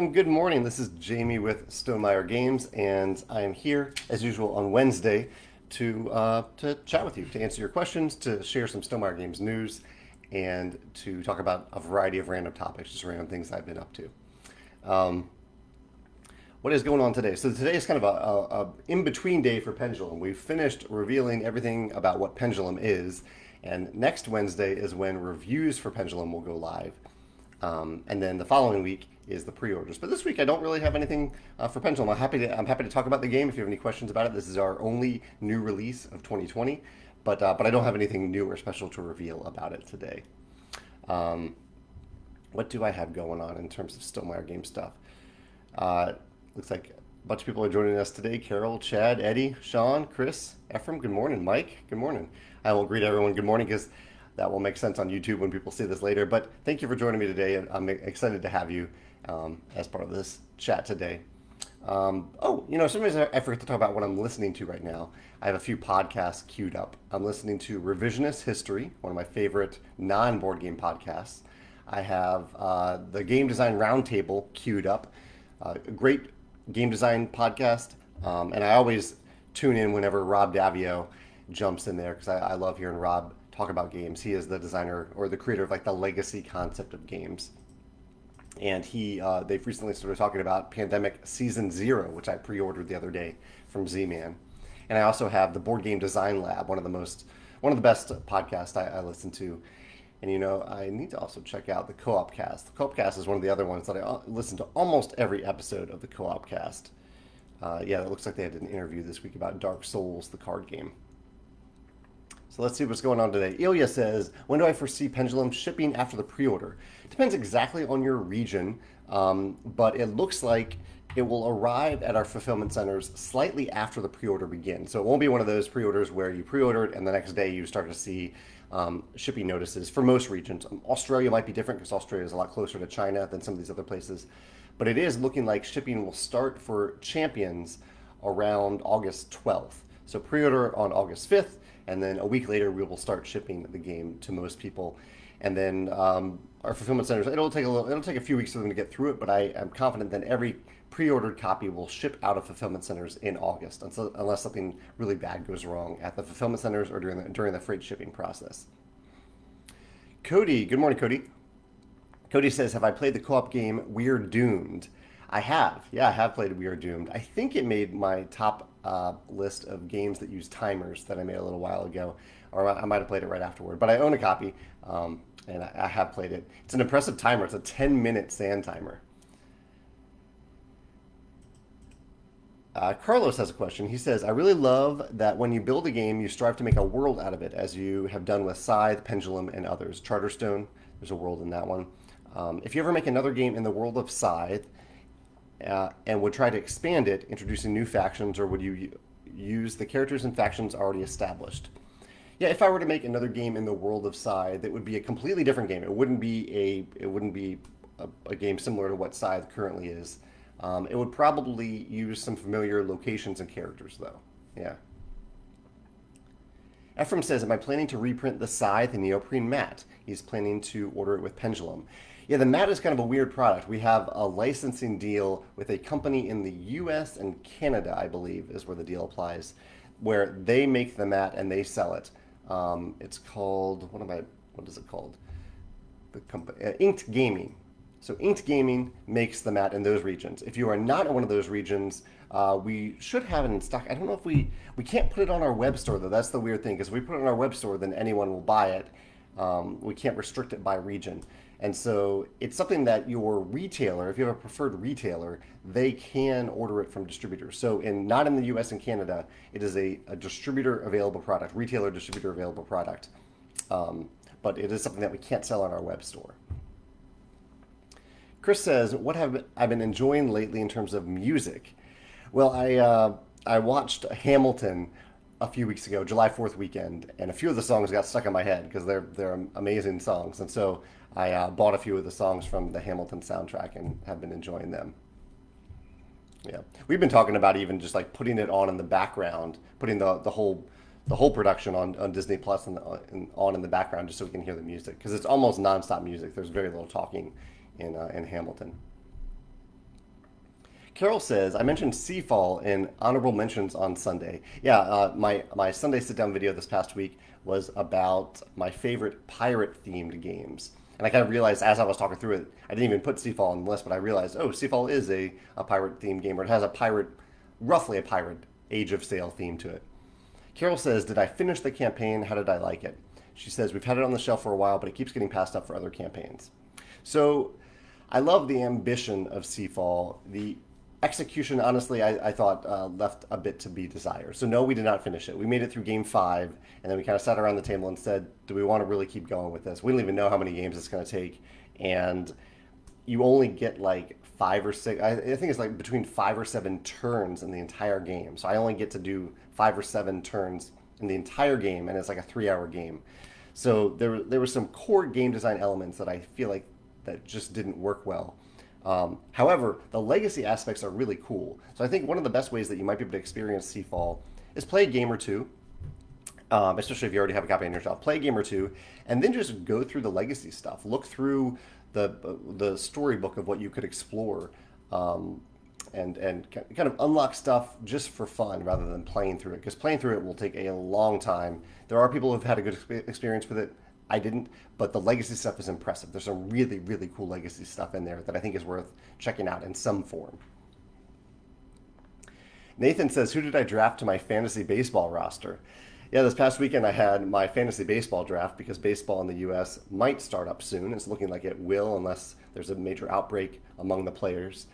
everyone. Good morning. This is Jamie with Stonemaier Games, and I am here as usual on Wednesday to chat with you, to answer your questions, to share some Stonemaier Games news, and to talk about a variety of random topics, just random things I've been up to. Um, what is going on today? So today is kind of a in-between day for Pendulum. We've finished revealing everything about what Pendulum is, and next Wednesday is when reviews for Pendulum will go live. And then the following week is the pre-orders. But this week I don't really have anything for Pendulum. I'm happy to talk about the game if you have any questions about it. This is our only new release of 2020, but I don't have anything new or special to reveal about it today. Um, what do I have going on in terms of Stonemaier game stuff? Uh, Looks like a bunch of people are joining us today. Carol, Chad, Eddie, Sean, Chris, Ephraim. Good morning, Mike. Good morning. I will greet everyone good morning because that will make sense on YouTube when people see this later. But thank you for joining me today. I'm excited to have you as part of this chat today. For some reason I forget to talk about what I'm listening to right now. I have a few podcasts queued up. I'm listening to Revisionist History, one of my favorite non-board game podcasts. I have the Game Design Roundtable queued up. A great game design podcast. And I always tune in whenever Rob Davio jumps in there because I love hearing Rob talk about games. He is the designer or the creator of like the legacy concept of games. And they've recently started talking about Pandemic Season Zero, which I pre-ordered the other day from Z-Man. And I also have the Board Game Design Lab, one of the best podcasts I listen to. And I need to also check out the Co-op Cast. The Co-op Cast is one of the other ones that I listen to almost every episode of the Co-op Cast. It looks like they had an interview this week about Dark Souls, the card game. So let's see what's going on today. Ilya says, when do I foresee Pendulum shipping after the pre-order? It depends exactly on your region, but it looks like it will arrive at our fulfillment centers slightly after the pre-order begins. So it won't be one of those pre-orders where you pre-order it and the next day you start to see shipping notices for most regions. Australia might be different because Australia is a lot closer to China than some of these other places. But it is looking like shipping will start for Champions around August 12th. So pre-order on August 5th, and then a week later we will start shipping the game to most people. And then our fulfillment centers, it'll take a few weeks for them to get through it, but I am confident that every pre-ordered copy will ship out of fulfillment centers in August, unless something really bad goes wrong at the fulfillment centers or during the freight shipping process. Cody, good morning, Cody. Cody says, have I played the co-op game We're Doomed? I have. Yeah, I have played We Are Doomed. I think it made my top list of games that use timers that I made a little while ago, or I might have played it right afterward. But I own a copy, and I have played it. It's an impressive timer. It's a 10-minute sand timer. Carlos has a question. He says, I really love that when you build a game, you strive to make a world out of it, as you have done with Scythe, Pendulum, and others. Charterstone, there's a world in that one. If you ever make another game in the world of Scythe and would try to expand it, introducing new factions, or would you use the characters and factions already established? Yeah, if I were to make another game in the world of Scythe, it would be a completely different game. It wouldn't be a game similar to what Scythe currently is. It would probably use some familiar locations and characters, though. Yeah. Ephraim says, am I planning to reprint the Scythe and Neoprene mat? He's planning to order it with Pendulum. Yeah, the mat is kind of a weird product. We have a licensing deal with a company in the US and Canada, I believe, is where the deal applies, where they make the mat and they sell it. It's called, what is it called? The company, Inked Gaming. So Inked Gaming makes the mat in those regions. If you are not in one of those regions, we should have it in stock. I don't know if we can't put it on our web store, though. That's the weird thing, because if we put it on our web store, then anyone will buy it. We can't restrict it by region. And so it's something that your retailer, if you have a preferred retailer, they can order it from distributors. So not in the US and Canada, it is a distributor available product, retailer distributor available product. But it is something that we can't sell on our web store. Chris says, what have I been enjoying lately in terms of music? Well, I watched Hamilton a few weeks ago, July 4th weekend, and a few of the songs got stuck in my head because they're amazing songs. And so I bought a few of the songs from the Hamilton soundtrack and have been enjoying them. Yeah, we've been talking about even just like putting it on in the background, putting the whole production on Disney Plus and on in the background just so we can hear the music because it's almost nonstop music. There's very little talking in Hamilton. Carol says, I mentioned Seafall in honorable mentions on Sunday. Yeah, my Sunday sit down video this past week was about my favorite pirate themed games. And I kind of realized as I was talking through it, I didn't even put Seafall on the list, but I realized, oh, Seafall is a pirate themed game, or it has a pirate, roughly a pirate Age of Sail theme to it. Carol says, did I finish the campaign? How did I like it? She says, we've had it on the shelf for a while, but it keeps getting passed up for other campaigns. So I love the ambition of Seafall. The execution, honestly, I thought left a bit to be desired. So no, we did not finish it. We made it through game 5, and then we kind of sat around the table and said, do we want to really keep going with this? We don't even know how many games it's going to take. And you only get like 5 or 6, I think it's like between 5 or 7 turns in the entire game. So I only get to do 5 or 7 turns in the entire game, and it's like a 3-hour game. So there were some core game design elements that I feel like that just didn't work well. However, the legacy aspects are really cool. So I think one of the best ways that you might be able to experience Seafall is play a game or two, especially if you already have a copy on your shelf. Play a game or two, and then just go through the legacy stuff. Look through the storybook of what you could explore, and kind of unlock stuff just for fun rather than playing through it. Because playing through it will take a long time. There are people who've had a good experience with it. I didn't, but the legacy stuff is impressive. There's some really, really cool legacy stuff in there that I think is worth checking out in some form. Nathan says, who did I draft to my fantasy baseball roster? Yeah, this past weekend I had my fantasy baseball draft because baseball in the U.S. might start up soon. It's looking like it will unless there's a major outbreak among the players.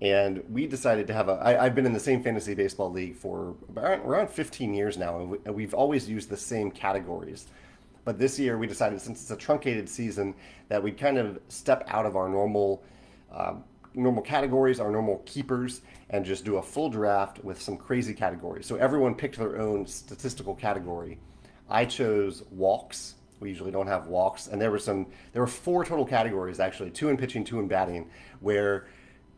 And we decided to have I've been in the same fantasy baseball league for around 15 years now, and we've always used the same categories. But this year we decided, since it's a truncated season, that we'd kind of step out of our normal categories, our normal keepers, and just do a full draft with some crazy categories. So everyone picked their own statistical category. I chose walks. We usually don't have walks, and there were 4 total categories actually, 2 in pitching, 2 in batting, where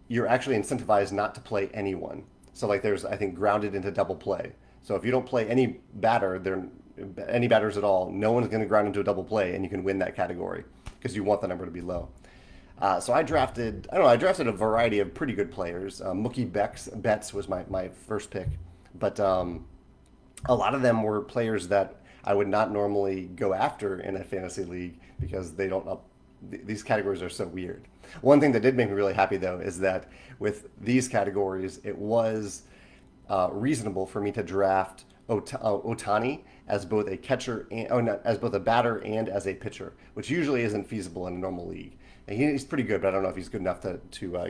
you're actually incentivized not to play anyone. So like there's, I think, grounded into double play. So if you don't play any batters at all, no one's going to ground into a double play, and you can win that category because you want the number to be low. So I drafted a variety of pretty good players. Mookie Betts was my first pick, but a lot of them were players that I would not normally go after in a fantasy league because they don't these categories are so weird. One thing that did make me really happy though is that with these categories, it was reasonable for me to draft Ohtani as both a catcher as both a batter and as a pitcher, which usually isn't feasible in a normal league. And he's pretty good, but I don't know if he's good enough to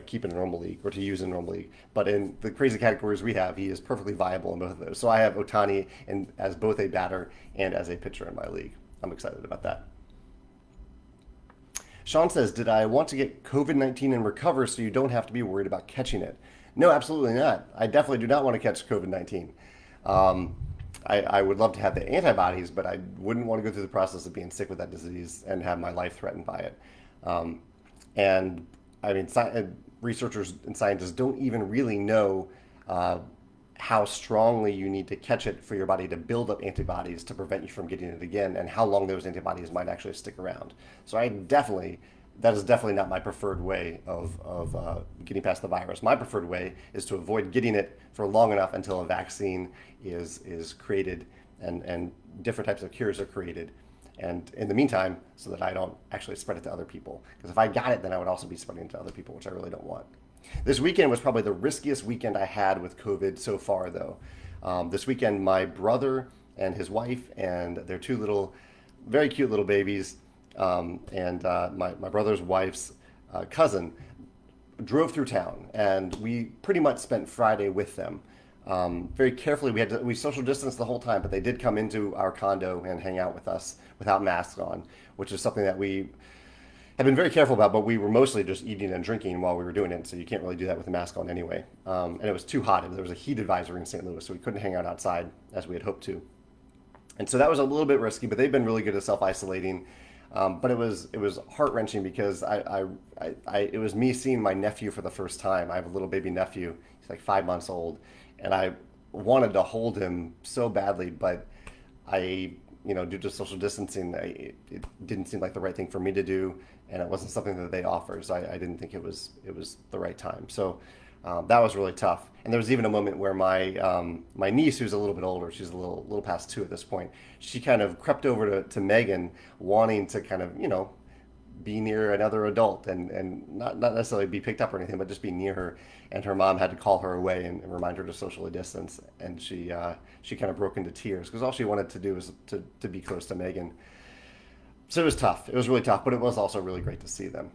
keep in a normal league or to use in a normal league. But in the crazy categories we have, he is perfectly viable in both of those. So I have Ohtani as both a batter and as a pitcher in my league. I'm excited about that. Sean says, did I want to get COVID-19 and recover so you don't have to be worried about catching it? No, absolutely not. I definitely do not want to catch COVID-19. I would love to have the antibodies, but I wouldn't want to go through the process of being sick with that disease and have my life threatened by it. And I mean, researchers and scientists don't even really know how strongly you need to catch it for your body to build up antibodies to prevent you from getting it again, and how long those antibodies might actually stick around. So that is definitely not my preferred way of getting past the virus. My preferred way is to avoid getting it for long enough until a vaccine is created and different types of cures are created. And in the meantime, so that I don't actually spread it to other people. Because if I got it, then I would also be spreading it to other people, which I really don't want. This weekend was probably the riskiest weekend I had with COVID so far, though. This weekend, my brother and his wife and their 2 very cute little babies, and my brother's wife's cousin drove through town, and we pretty much spent Friday with them. Very carefully, we social distanced the whole time, but they did come into our condo and hang out with us without masks on, which is something that we have been very careful about, but we were mostly just eating and drinking while we were doing it, so you can't really do that with a mask on anyway. And it was too hot. There was a heat advisory in St. Louis, so we couldn't hang out outside as we had hoped to. And so that was a little bit risky, but they've been really good at self-isolating. But it was heart-wrenching because it was me seeing my nephew for the first time. I have a little baby nephew. He's like 5 months old, and I wanted to hold him so badly, but due to social distancing, it didn't seem like the right thing for me to do, and it wasn't something that they offered, so I didn't think it was the right time. So That was really tough. And there was even a moment where my niece, who's a little bit older, she's a little past 2 at this point, she kind of crept over to Megan, wanting to kind of be near another adult and not necessarily be picked up or anything, but just be near her. And her mom had to call her away and remind her to socially distance. And she kind of broke into tears because all she wanted to do was to be close to Megan. So it was tough. It was really tough, but it was also really great to see them.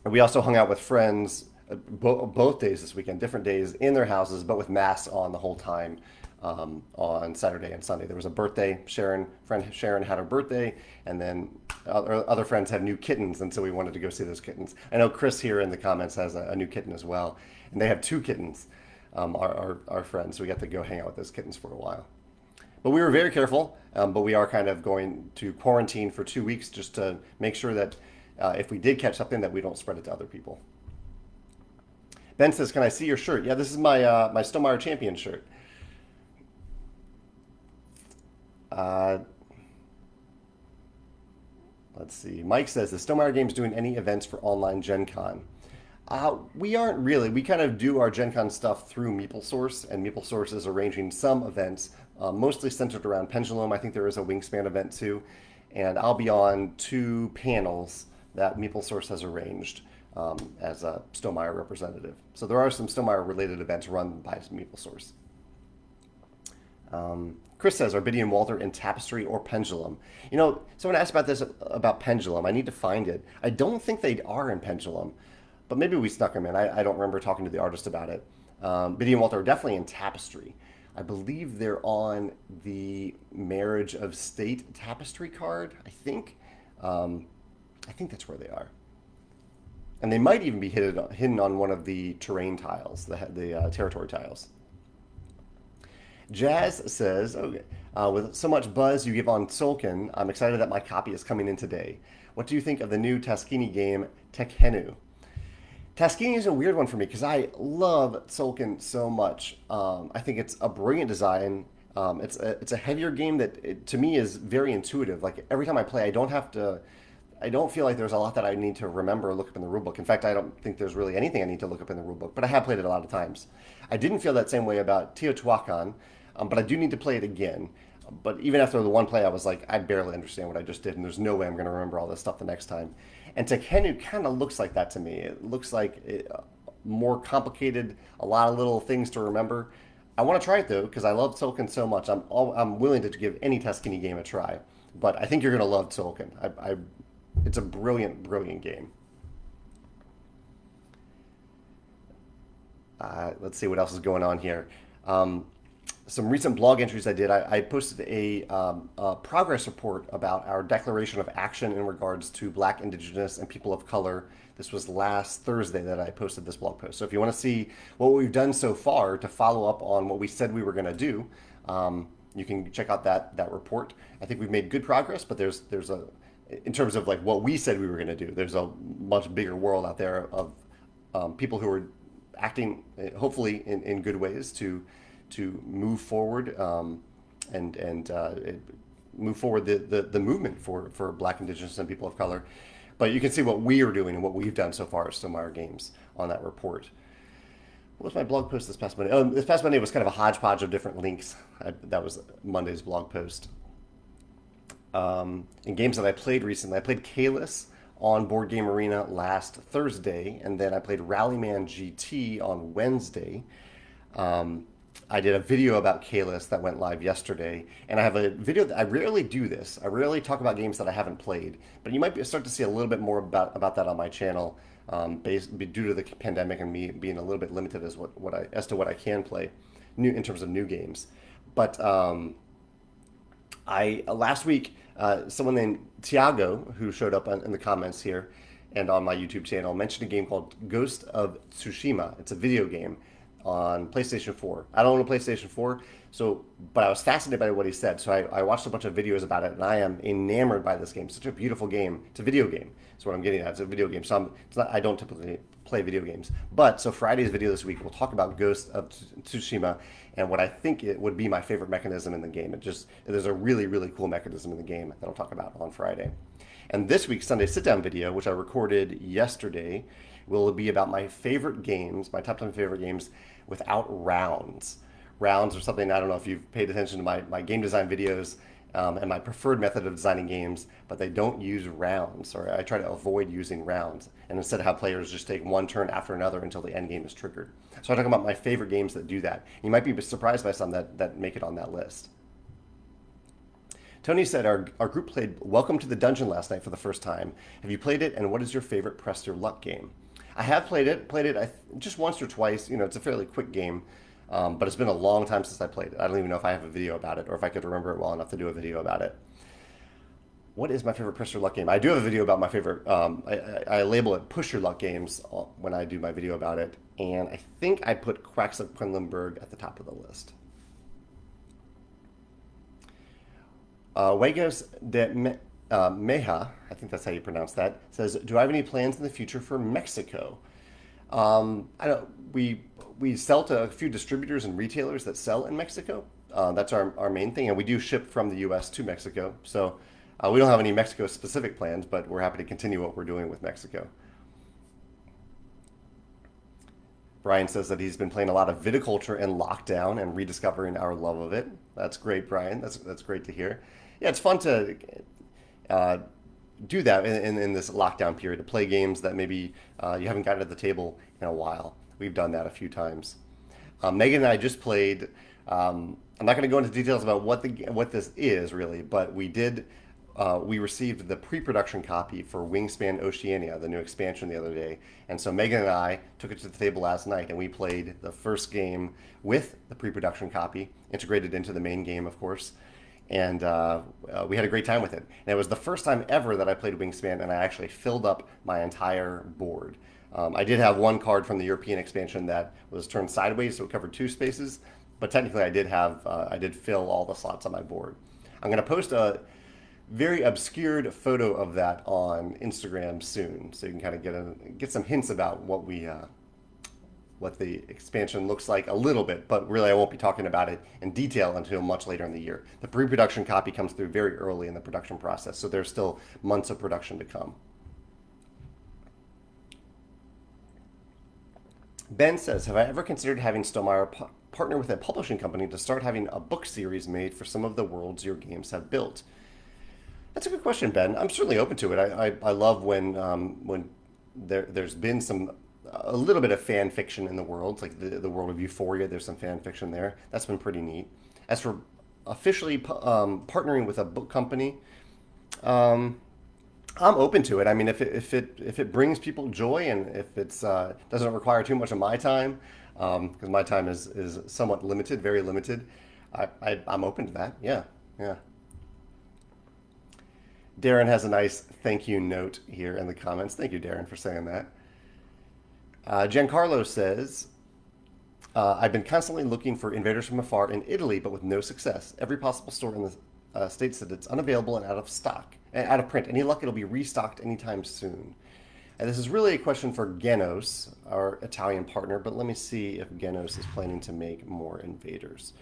And we also hung out with friends both days this weekend, different days in their houses, but with masks on the whole time. On Saturday and Sunday, there was a birthday. Friend Sharon had her birthday, and then other friends had new kittens, and so we wanted to go see those kittens. I know Chris here in the comments has a new kitten as well, and they have 2 kittens. Our friends, so we got to go hang out with those kittens for a while. But we were very careful. But we are kind of going to quarantine for 2 weeks just to make sure that if we did catch something, that we don't spread it to other people. Ben says, "Can I see your shirt?" Yeah, this is my Stonemaier champion shirt. Uh, let's see. Mike says, "The Stonemaier Games doing any events for online Gen Con?" We aren't really. We kind of do our Gen Con stuff through MeepleSource, and MeepleSource is arranging some events, mostly centered around Pendulum. I think there is a Wingspan event too, and I'll be on 2 panels that MeepleSource has arranged as a Stonemaier representative. So there are some Stonemaier related events run by MeepleSource. Chris says, "Are Biddy and Walter in Tapestry or Pendulum?" Someone asked about this about Pendulum. I need to find it. I don't think they are in Pendulum, but maybe we snuck them in. I don't remember talking to the artist about it. Biddy and Walter are definitely in Tapestry. I believe they're on the Marriage of State Tapestry card. I think that's where they are. And they might even be hidden on one of the terrain tiles, the territory tiles. Jazz says, "Okay, with so much buzz you give on Tzolk'in, I'm excited that my copy is coming in today. What do you think of the new Taskini game, Tekhenu?" Taskini is a weird one for me because I love Tzolk'in so much. I think it's a brilliant design. It's a heavier game that to me is very intuitive. Like every time I play, I don't feel like there's a lot that I need to remember or look up in the rulebook. In fact, I don't think there's really anything I need to look up in the rulebook, but I have played it a lot of times. I didn't feel that same way about Teotihuacan, but I do need to play it again. But even after the one play, I was like, I barely understand what I just did, and there's no way I'm going to remember all this stuff the next time. And Tekhenu kind of looks like that to me. It looks like more complicated, a lot of little things to remember. I want to try it though because I love Tzolk'in so much. I'm willing to give any Taskini game a try. But I think you're going to love Tzolk'in. It's a brilliant, brilliant game. Let's see what else is going on here. Some recent blog entries I did. I posted a progress report about our declaration of action in regards to Black, Indigenous, and people of color. This was last Thursday that I posted this blog post. So if you want to see what we've done so far to follow up on what we said we were going to do, you can check out that report. I think we've made good progress, but there's in terms of like what we said we were going to do, there's a much bigger world out there of people who are acting hopefully in good ways to move forward and move forward the movement for Black, Indigenous, and people of color. But you can see what we are doing and what we've done so far at Stonemaier Games on that report. What was my blog post this past Monday? Oh, this past Monday was kind of a hodgepodge of different links. That was Monday's blog post. In games that I played recently, I played Caylus on Board Game Arena last Thursday, and then I played Rallyman GT on Wednesday. I did a video about Caylus that went live yesterday, and I have a video that I rarely do this. I rarely talk about games that I haven't played, but you might start to see a little bit more about that on my channel, due to the pandemic and me being a little bit limited as to what I can play, in terms of new games. But last week, someone named Tiago, who showed up in the comments here and on my YouTube channel, mentioned a game called Ghost of Tsushima. It's a video game on PlayStation 4. I don't own a PlayStation 4, but I was fascinated by what he said. So I watched a bunch of videos about it, and I am enamored by this game. Such a beautiful game. It's a video game. That's what I'm getting at. It's a video game. So I don't typically play video games. So Friday's video this week, we'll talk about Ghost of Tsushima and what I think it would be my favorite mechanism in the game. There's a really, really cool mechanism in the game that I'll talk about on Friday. And this week's Sunday sit-down video, which I recorded yesterday, will be about my favorite games, my top 10 favorite games without rounds. Rounds are something, I don't know if you've paid attention to my game design videos, and my preferred method of designing games, but they don't use rounds, or I try to avoid using rounds, and instead have players just take one turn after another until the end game is triggered. So I'm talking about my favorite games that do that. You might be surprised by some that make it on that list. Tony said, our group played Welcome to the Dungeon last night for the first time. Have you played it, and what is your favorite Press Your Luck game? I have played it just once or twice. You know, it's a fairly quick game, but it's been a long time since I played it. I don't even know if I have a video about it or if I could remember it well enough to do a video about it. What is my favorite Press Your Luck game? I do have a video about my favorite. I label it Push Your Luck games when I do my video about it, and I think I put Quacksalber Quedlinburg at the top of the list. Wegos de Meja, I think that's how you pronounce that, says, "Do I have any plans in the future for Mexico?" I don't. We sell to a few distributors and retailers that sell in Mexico. That's our main thing, and we do ship from the U.S. to Mexico. So we don't have any Mexico specific plans, but we're happy to continue what we're doing with Mexico. Brian says that he's been playing a lot of viticulture in lockdown and rediscovering our love of it. That's great, Brian. That's great to hear. Yeah, it's fun to do that in this lockdown period, to play games that maybe you haven't gotten to the table in a while. We've done that a few times. Megan and I just played. I'm not going to go into details about what this is really, but we received the pre-production copy for Wingspan Oceania, the new expansion, the other day. And so Megan and I took it to the table last night, and we played the first game with the pre-production copy, integrated into the main game, of course. And we had a great time with it. And it was the first time ever that I played Wingspan, and I actually filled up my entire board. I did have one card from the European expansion that was turned sideways, so it covered 2 spaces. But technically, I did fill all the slots on my board. I'm going to post a very obscured photo of that on Instagram soon, so you can kind of get some hints about what the expansion looks like a little bit, but really I won't be talking about it in detail until much later in the year. The pre-production copy comes through very early in the production process, so there's still months of production to come. Ben says, have I ever considered having Stonemaier partner with a publishing company to start having a book series made for some of the worlds your games have built? That's a good question, Ben. I'm certainly open to it. I love when there's been a little bit of fan fiction in the world, like the world of Euphoria. There's some fan fiction there. That's been pretty neat. As for officially partnering with a book company, I'm open to it. I mean, if it brings people joy, and if it's doesn't require too much of my time, because my time is somewhat limited, very limited, I'm open to that. Yeah, yeah. Darren has a nice thank you note here in the comments. Thank you, Darren, for saying that. Giancarlo says, I've been constantly looking for Invaders from Afar in Italy, but with no success. Every possible store in the states that it's unavailable and out of stock, out of print. Any luck it'll be restocked anytime soon? And this is really a question for Genos, our Italian partner, but let me see if Genos is planning to make more Invaders.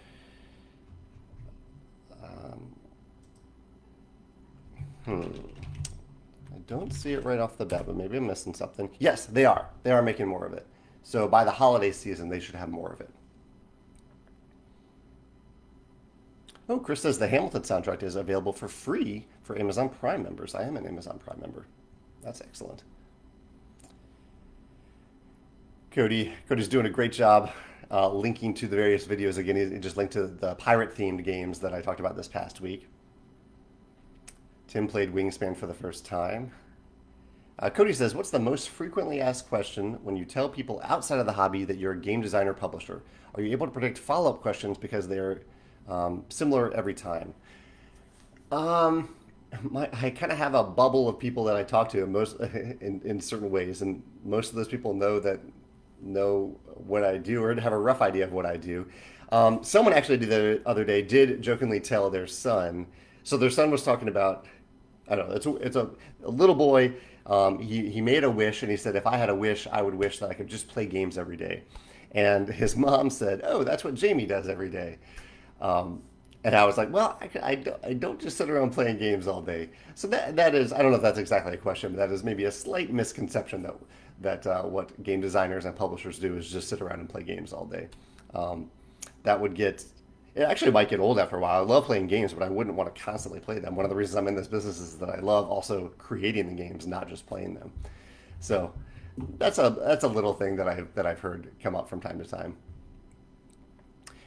I don't see it right off the bat, but maybe I'm missing something. Yes, they are. They are making more of it. So by the holiday season, they should have more of it. Oh, Chris says the Hamilton soundtrack is available for free for Amazon Prime members. I am an Amazon Prime member. That's excellent. Cody's doing a great job linking to the various videos. Again, he just linked to the pirate-themed games that I talked about this past week. Tim played Wingspan for the first time. Cody says, what's the most frequently asked question when you tell people outside of the hobby that you're a game designer publisher? Are you able to predict follow-up questions because they're similar every time? I kind of have a bubble of people that I talk to in certain ways, and most of those people know what I do or have a rough idea of what I do. Someone actually the other day did jokingly tell their son. So their son was talking about, I don't know, it's a little boy. He made a wish, and he said, if I had a wish, I would wish that I could just play games every day. And his mom said, oh, that's what Jamie does every day. And I was like, well, I don't just sit around playing games all day. So that is, I don't know if that's exactly a question, but that is maybe a slight misconception that what game designers and publishers do is just sit around and play games all day. Um, that would get it actually might get old after a while. I love playing games, but I wouldn't want to constantly play them. One of the reasons I'm in this business is that I love also creating the games, not just playing them. So that's a little thing that I've heard come up from time to time.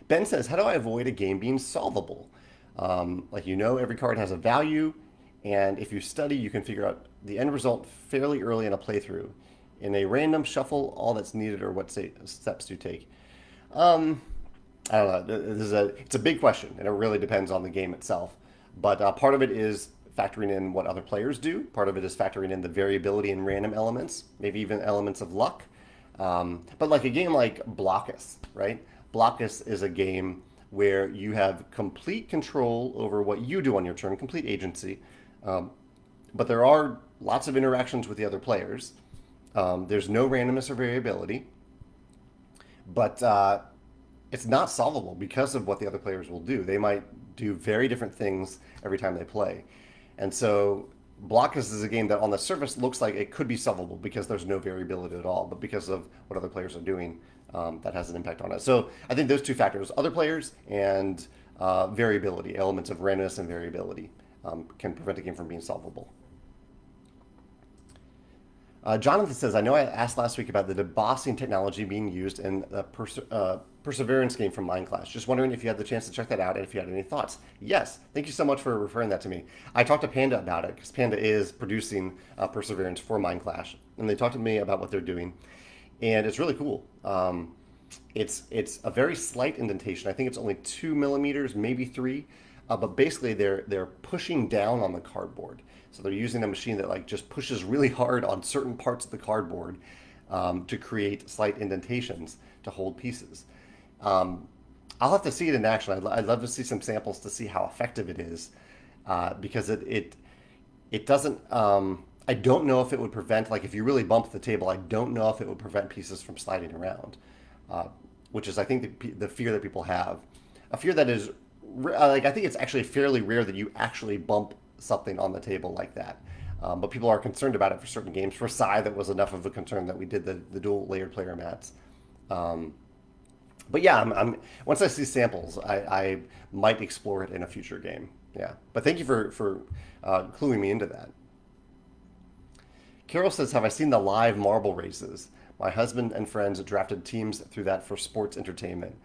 Ben says, how do I avoid a game being solvable? Like every card has a value, and if you study, you can figure out the end result fairly early in a playthrough. In a random shuffle, all that's needed are what steps do you take. Um, I don't know. It's a big question, and it really depends on the game itself. But part of it is factoring in what other players do. Part of it is factoring in the variability and random elements, maybe even elements of luck. But like a game like Blockus, right? Blockus is a game where you have complete control over what you do on your turn, complete agency. Um, but there are lots of interactions with the other players. There's no randomness or variability, but it's not solvable because of what the other players will do. They might do very different things every time they play. And so Blockus is a game that on the surface looks like it could be solvable because there's no variability at all, but because of what other players are doing, that has an impact on it. So I think those two factors, other players and variability, elements of randomness and variability, can prevent a game from being solvable. Jonathan says, I know I asked last week about the debossing technology being used in the Perseverance game from Mindclash. Just wondering if you had the chance to check that out and if you had any thoughts. Yes, thank you so much for referring that to me. I talked to Panda about it because Panda is producing Perseverance for Mindclash, and they talked to me about what they're doing, and it's really cool. It's a very slight indentation. I think it's only 2 millimeters, maybe three, but basically they're pushing down on the cardboard. So they're using a machine that like just pushes really hard on certain parts of the cardboard to create slight indentations to hold pieces. Um, I'll have to see it in action. I'd love to see some samples to see how effective it is, because it doesn't. I don't know if it would prevent, like if you really bump the table, I don't know if it would prevent pieces from sliding around, uh, which is I think the fear that people have, a fear that is like I think it's actually fairly rare that you actually bump something on the table like that. But people are concerned about it for certain games. For Psy, that was enough of a concern that we did the dual layered player mats. Um, but yeah, once I see samples, I might explore it in a future game. Yeah, but thank you for cluing me into that. Carol says, "Have I seen the live marble races? My husband and friends drafted teams through that for sports entertainment."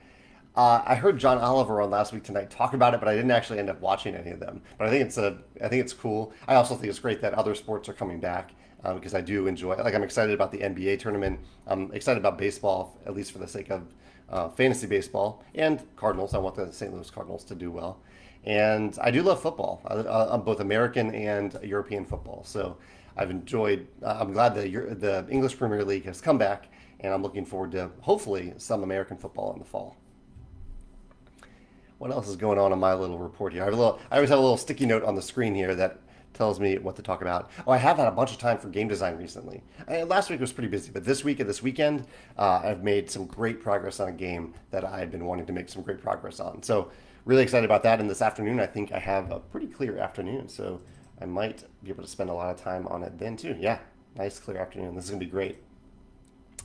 I heard John Oliver on Last Week Tonight talk about it, but I didn't actually end up watching any of them. But I think it's cool. I also think it's great that other sports are coming back, because I do enjoy. Like I'm excited about the NBA tournament. I'm excited about baseball, at least for the sake of fantasy baseball and Cardinals. I want the St. Louis Cardinals to do well, and I do love football. I'm both American and European football. So I've enjoyed. I'm glad the English Premier League has come back, and I'm looking forward to hopefully some American football in the fall. What else is going on in my little report here? I always have a little sticky note on the screen here that tells me what to talk about. Oh, I have had a bunch of time for game design recently. Last week was pretty busy, but this week and this weekend, I've made some great progress on a game that I've been wanting to make some great progress on. So really excited about that. And this afternoon, I think I have a pretty clear afternoon, so I might be able to spend a lot of time on it then too. Yeah, nice clear afternoon. This is gonna be great.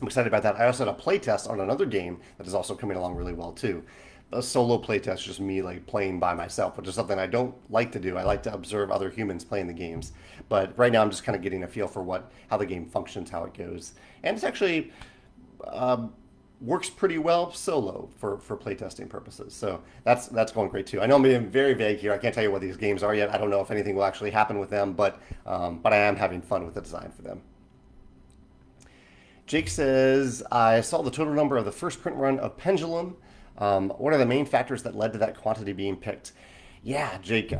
I'm excited about that. I also had a play test on another game that is also coming along really well too. A solo playtest, just me like playing by myself, which is something I don't like to do. I like to observe other humans playing the games, but right now I'm just kind of getting a feel for how the game functions, how it goes, and it's actually um, works pretty well solo for playtesting purposes. So that's going great too. I know I'm being very vague here. I can't tell you what these games are yet. I don't know if anything will actually happen with them, but I am having fun with the design for them. Jake says, I saw the total number of the first print run of Pendulum. What are the main factors that led to that quantity being picked? Yeah, Jake.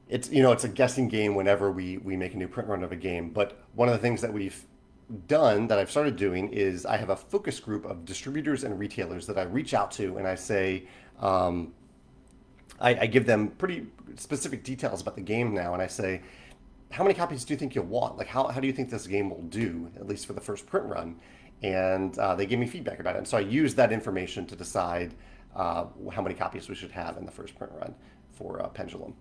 It's a guessing game whenever we make a new print run of a game. But one of the things that we've done that I've started doing is I have a focus group of distributors and retailers that I reach out to and I say, um, I give them pretty specific details about the game now, and I say, how many copies do you think you'll want? Like, how do you think this game will do, at least for the first print run? And they give me feedback about it. And so I use that information to decide how many copies we should have in the first print run for Pendulum.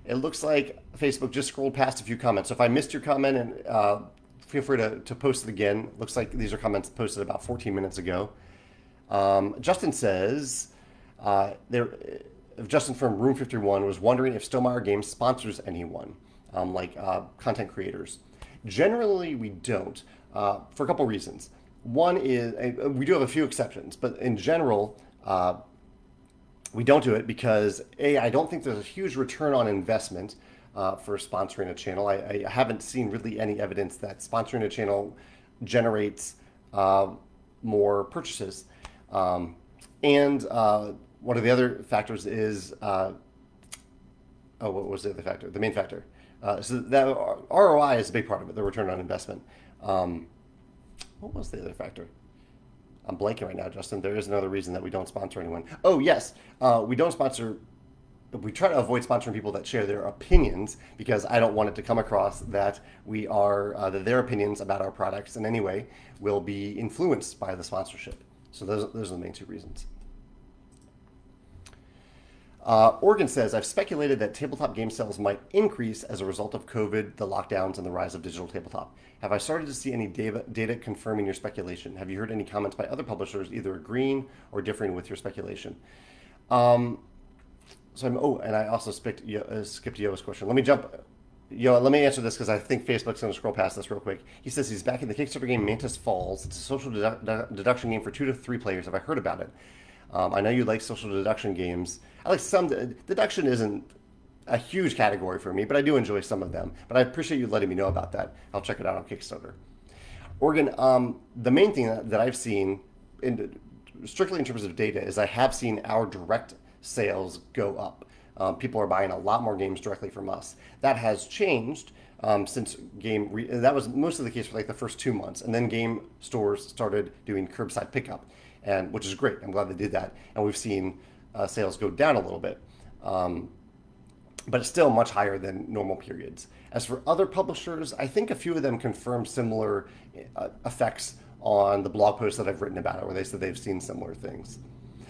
It looks like Facebook just scrolled past a few comments. So if I missed your comment, and feel free to post it again. Looks like these are comments posted about 14 minutes ago. Justin says, there, Justin from Room 51 was wondering if Stonemaier Games sponsors anyone, like content creators. Generally, we don't, for a couple reasons. One is we do have a few exceptions, but in general, we don't do it because I don't think there's a huge return on investment for sponsoring a channel. I haven't seen really any evidence that sponsoring a channel generates more purchases. And one of the other factors is, what was the other factor? The main factor. So that ROI is a big part of it, the return on investment. What was the other factor? I'm blanking right now, Justin. There is another reason that we don't sponsor anyone. Oh, yes. We don't sponsor. We try to avoid sponsoring people that share their opinions because I don't want it to come across that we are that their opinions about our products in any way will be influenced by the sponsorship. So those are the main two reasons. Oregon says, I've speculated that tabletop game sales might increase as a result of COVID, the lockdowns, and the rise of digital tabletop. Have I started to see any data confirming your speculation? Have you heard any comments by other publishers either agreeing or differing with your speculation? And I also skipped Yoa's question. Let me jump. Yoa, let me answer this because I think Facebook's going to scroll past this real quick. He says he's backing the Kickstarter game Mantis Falls. It's a social deduction game for 2 to 3 players. Have I heard about it? I know you like social deduction games. I like some. Deduction isn't a huge category for me, but I do enjoy some of them. But I appreciate you letting me know about that. I'll check it out on Kickstarter. Oregon, the main thing that I've seen, strictly in terms of data, is I have seen our direct sales go up. People are buying a lot more games directly from us. That has changed since that was most of the case for like the first 2 months, and then game stores started doing curbside pickup, and which is great. I'm glad they did that, and we've seen sales go down a little bit, but it's still much higher than normal periods. As for other publishers, I think a few of them confirmed similar effects on the blog posts that I've written about it, where they said they've seen similar things.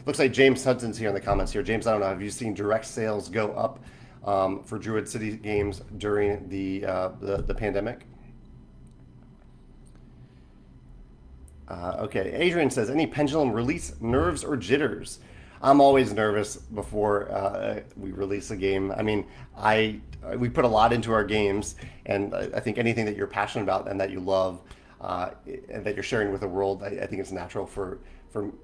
Looks like James Hudson's here in the comments here. James, I don't know, have you seen direct sales go up for Druid City games during the pandemic? Okay, Adrian says, any Pendulum release nerves or jitters? I'm always nervous before we release a game. I mean, we put a lot into our games, and I think anything that you're passionate about and that you love and that you're sharing with the world, I think it's natural for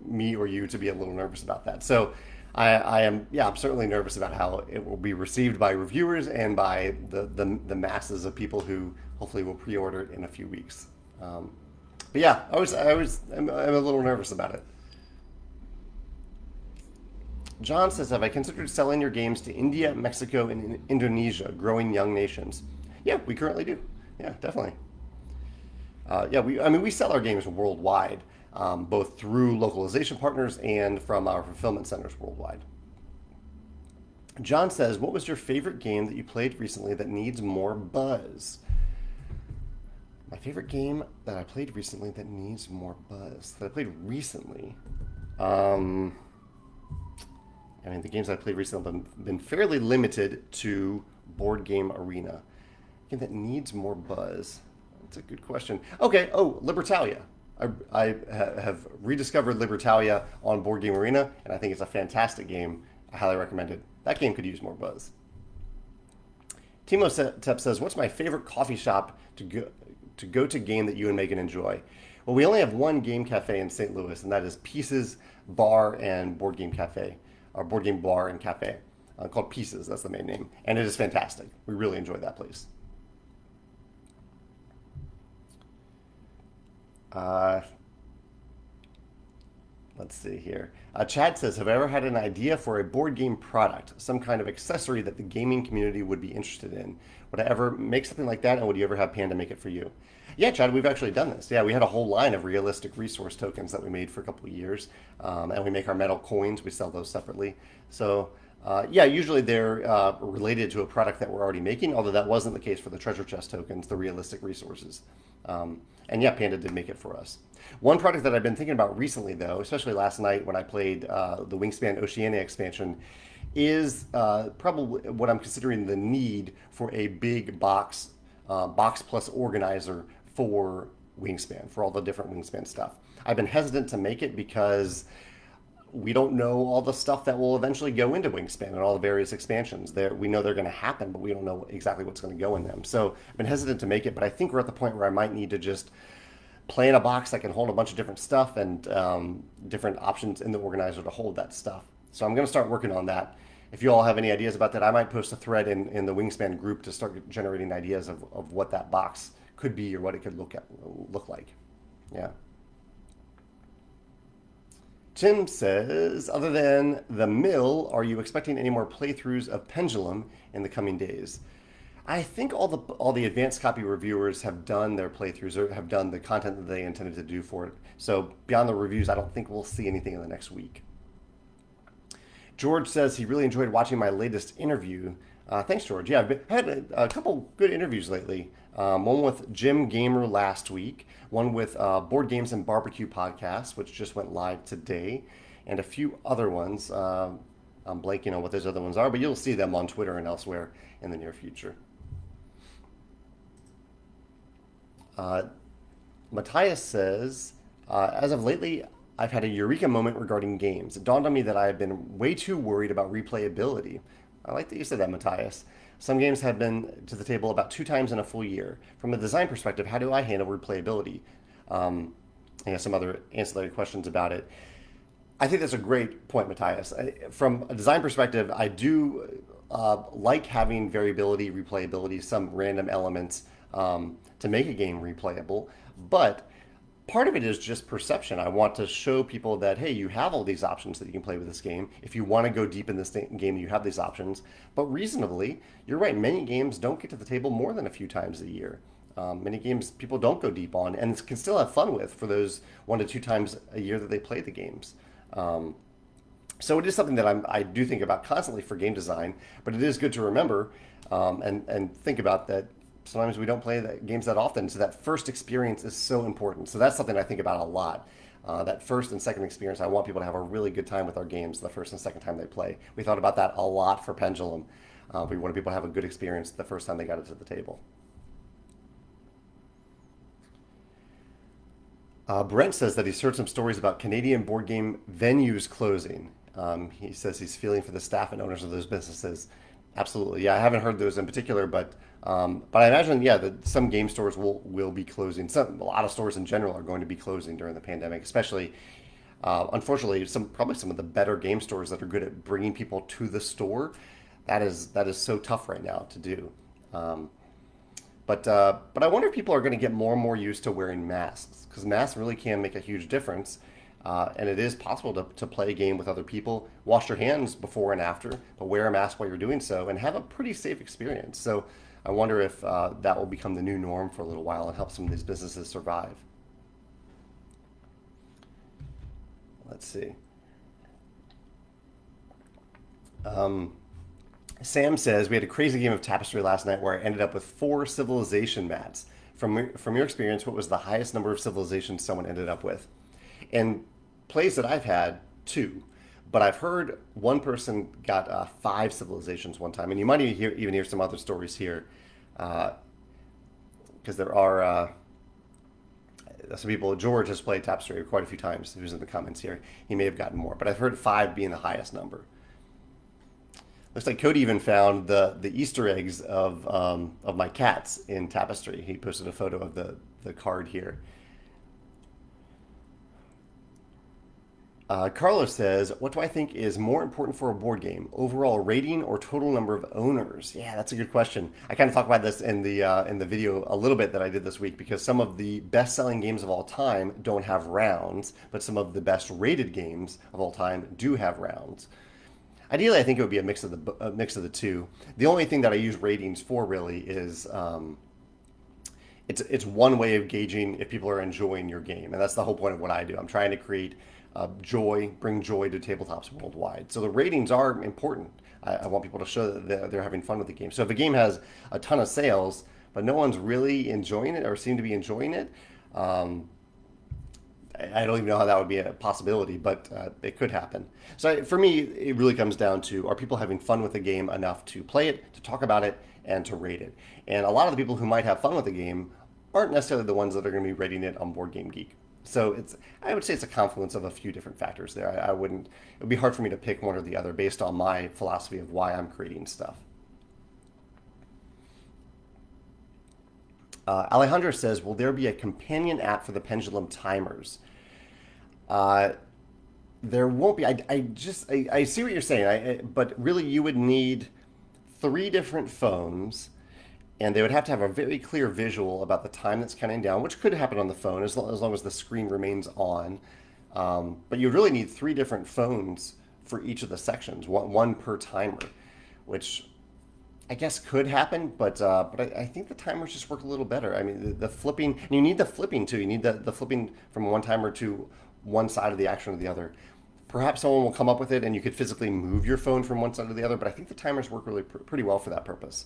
me or you to be a little nervous about that. So I'm certainly nervous about how it will be received by reviewers and by the masses of people who hopefully will pre-order it in a few weeks. But yeah, I'm a little nervous about it. John says, have I considered selling your games to India, Mexico, and Indonesia, growing young nations? Yeah, we currently do. Yeah, definitely. We sell our games worldwide, both through localization partners and from our fulfillment centers worldwide. John says, what was your favorite game that you played recently that needs more buzz? My favorite game that I played recently that needs more buzz. That I played recently. The games I played recently have been fairly limited to Board Game Arena. A game that needs more buzz. That's a good question. Okay, Libertalia. I have rediscovered Libertalia on Board Game Arena, and I think it's a fantastic game. I highly recommend it. That game could use more buzz. Timo Tep says, what's my favorite coffee shop to go to game that you and Megan enjoy? Well, we only have one game cafe in St. Louis, and that is Pieces Bar and Board Game Cafe, or Board Game Bar and Cafe, called Pieces. That's the main name, and it is fantastic. We really enjoy that place. Let's see here. Chad says, have I ever had an idea for a board game product, some kind of accessory that the gaming community would be interested in? Would I ever make something like that, and would you ever have Panda make it for you? Yeah, Chad, we've actually done this. Yeah, we had a whole line of realistic resource tokens that we made for a couple of years, and we make our metal coins. We sell those separately. So, usually they're related to a product that we're already making, although that wasn't the case for the treasure chest tokens, the realistic resources. Panda did make it for us. One product that I've been thinking about recently, though, especially last night when I played the Wingspan Oceania expansion, is probably what I'm considering the need for a big box plus organizer for Wingspan, for all the different Wingspan stuff. I've been hesitant to make it because we don't know all the stuff that will eventually go into Wingspan and all the various expansions. We know they're going to happen, but we don't know exactly what's going to go in them. So I've been hesitant to make it, but I think we're at the point where I might need to just play in a box that can hold a bunch of different stuff and different options in the organizer to hold that stuff. So I'm going to start working on that. If you all have any ideas about that, I might post a thread in the Wingspan group to start generating ideas of what that box could be or what it could look like. Yeah. Tim says, other than the mill, are you expecting any more playthroughs of Pendulum in the coming days? I think all the advanced copy reviewers have done their playthroughs or have done the content that they intended to do for it. So beyond the reviews, I don't think we'll see anything in the next week. George says he really enjoyed watching my latest interview. Thanks, George. Yeah, I've had a couple good interviews lately. One with Jim Gamer last week, one with Board Games and Barbecue podcast, which just went live today, and a few other ones. I'm blanking on what those other ones are, but you'll see them on Twitter and elsewhere in the near future. Matthias says, as of lately, I've had a eureka moment regarding games. It dawned on me that I have been way too worried about replayability. I like that you said that, Matthias. Some games have been to the table about 2 times in a full year. From a design perspective, how do I handle replayability? Some other ancillary questions about it. I think that's a great point, Matthias. From a design perspective, I do like having variability, replayability, some random elements to make a game replayable. But part of it is just perception. I want to show people that, hey, you have all these options that you can play with this game. If you want to go deep in this game, you have these options. But reasonably, you're right, many games don't get to the table more than a few times a year. Many games people don't go deep on and can still have fun with for those 1 to 2 times a year that they play the games. So it is something that I do think about constantly for game design, but it is good to remember and think about that sometimes we don't play the games that often, so that first experience is so important. So that's something I think about a lot. That first and second experience, I want people to have a really good time with our games the first and second time they play. We thought about that a lot for Pendulum. We wanted people to have a good experience the first time they got it to the table. Brent says that he's heard some stories about Canadian board game venues closing. He says he's feeling for the staff and owners of those businesses. Absolutely, yeah. I haven't heard those in particular, but I imagine, yeah, that some game stores will be closing. A lot of stores in general are going to be closing during the pandemic, especially, unfortunately, probably some of the better game stores that are good at bringing people to the store. That is so tough right now to do. But I wonder if people are going to get more and more used to wearing masks, because masks really can make a huge difference. And it is possible to play a game with other people, wash your hands before and after, but wear a mask while you're doing so, and have a pretty safe experience. So I wonder if that will become the new norm for a little while and help some of these businesses survive. Let's see. Sam says, we had a crazy game of Tapestry last night where I ended up with 4 civilization mats. From your experience, what was the highest number of civilizations someone ended up with? And plays that I've had, 2. But I've heard one person got 5 civilizations one time. And you might even hear some other stories here. Because there are some people, George has played Tapestry quite a few times, who's in the comments here. He may have gotten more. But I've heard 5 being the highest number. Looks like Cody even found the Easter eggs of my cats in Tapestry. He posted a photo of the card here. Carlos says, what do I think is more important for a board game? Overall rating or total number of owners? Yeah, that's a good question. I kind of talked about this in the video a little bit that I did this week, because some of the best-selling games of all time don't have rounds, but some of the best-rated games of all time do have rounds. Ideally, I think it would be a mix of the two. The only thing that I use ratings for really is it's one way of gauging if people are enjoying your game, and that's the whole point of what I do. I'm trying to create bring joy to tabletops worldwide. So the ratings are important. I want people to show that they're having fun with the game. So if a game has a ton of sales, but no one's really enjoying it or seem to be enjoying it, I don't even know how that would be a possibility, but it could happen. So for me, it really comes down to, are people having fun with the game enough to play it, to talk about it, and to rate it? And a lot of the people who might have fun with the game aren't necessarily the ones that are going to be rating it on Board Game Geek. So I would say it's a confluence of a few different factors there. I wouldn't, it would be hard for me to pick one or the other based on my philosophy of why I'm creating stuff. Alejandro says, will there be a companion app for the Pendulum timers? Uh, there won't be. I see what you're saying. But really, you would need three different phones, and they would have to have a very clear visual about the time that's counting down, which could happen on the phone as long as the screen remains on. But you really need three different phones for each of the sections, one per timer, which I guess could happen, but I think the timers just work a little better. I mean, the flipping, and you need the flipping too. You need the flipping from one timer to one side of the action or the other. Perhaps someone will come up with it, and you could physically move your phone from one side to the other. But I think the timers work really pretty well for that purpose.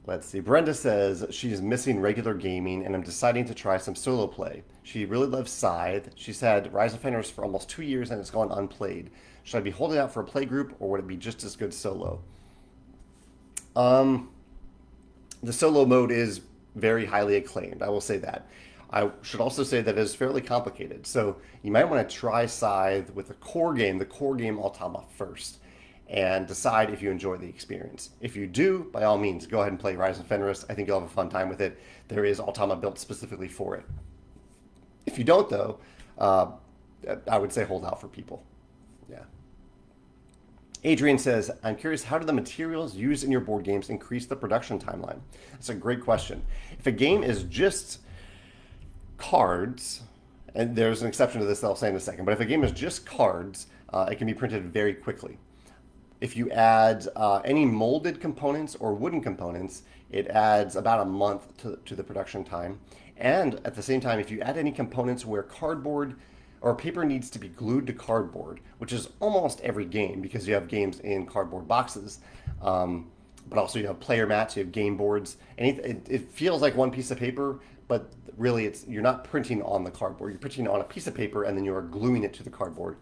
Let's see. Brenda says she's missing regular gaming and I'm deciding to try some solo play. She really loves Scythe. She's had Rise of Fenris for almost 2 years and it's gone unplayed. Should I be holding out for a play group or would it be just as good solo? Um, the solo mode is very highly acclaimed. I will say that. I should also say that it is fairly complicated. So you might want to try Scythe with the core game Automa first, and decide if you enjoy the experience. If you do, by all means, go ahead and play Rise of Fenris. I think you'll have a fun time with it. There is Automa built specifically for it. If you don't, though, uh, I would say hold out for people. Yeah. Adrian says, I'm curious, how do the materials used in your board games increase the production timeline? That's a great question. If a game is just cards, and there's an exception to this that I'll say in a second, but if a game is just cards, it can be printed very quickly. If you add any molded components or wooden components, it adds about a month to the production time. And at the same time, if you add any components where cardboard or paper needs to be glued to cardboard, which is almost every game because you have games in cardboard boxes, but also you have player mats, you have game boards, and it feels like one piece of paper, but really you're not printing on the cardboard. You're printing on a piece of paper and then you are gluing it to the cardboard.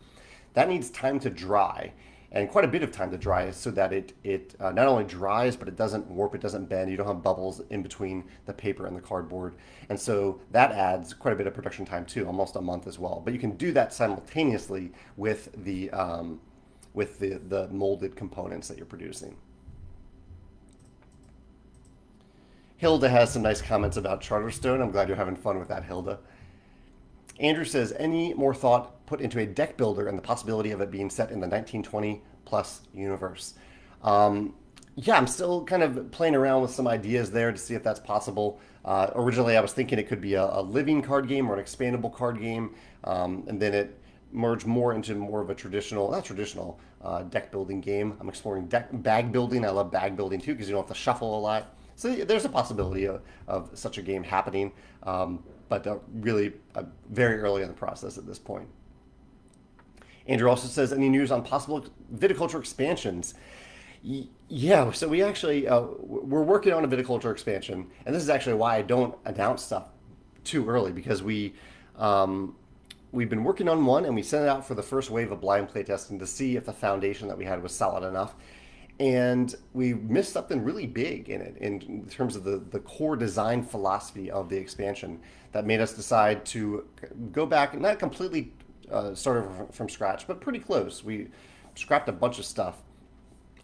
That needs time to dry, and quite a bit of time to dry so that it not only dries, but it doesn't warp, it doesn't bend, you don't have bubbles in between the paper and the cardboard. And so that adds quite a bit of production time too, almost a month as well. But you can do that simultaneously with the molded components that you're producing. Hilda has some nice comments about Charterstone. I'm glad you're having fun with that, Hilda. Andrew says, any more thought put into a deck builder and the possibility of it being set in the 1920 plus universe? Yeah, I'm still kind of playing around with some ideas there to see if that's possible. Originally, I was thinking it could be a living card game or an expandable card game, and then it merged more into more of a not traditional deck building game. I'm exploring bag building. I love bag building too because you don't have to shuffle a lot. So there's a possibility of such a game happening, but really very early in the process at this point. Andrew also says, any news on possible viticulture expansions? Yeah, so we actually, we're working on a viticulture expansion, and this is actually why I don't announce stuff too early, because we've been working on one, and we sent it out for the first wave of blind playtesting to see if the foundation that we had was solid enough. And we missed something really big in it in terms of the core design philosophy of the expansion that made us decide to go back and not completely start over from scratch, but pretty close. We scrapped a bunch of stuff,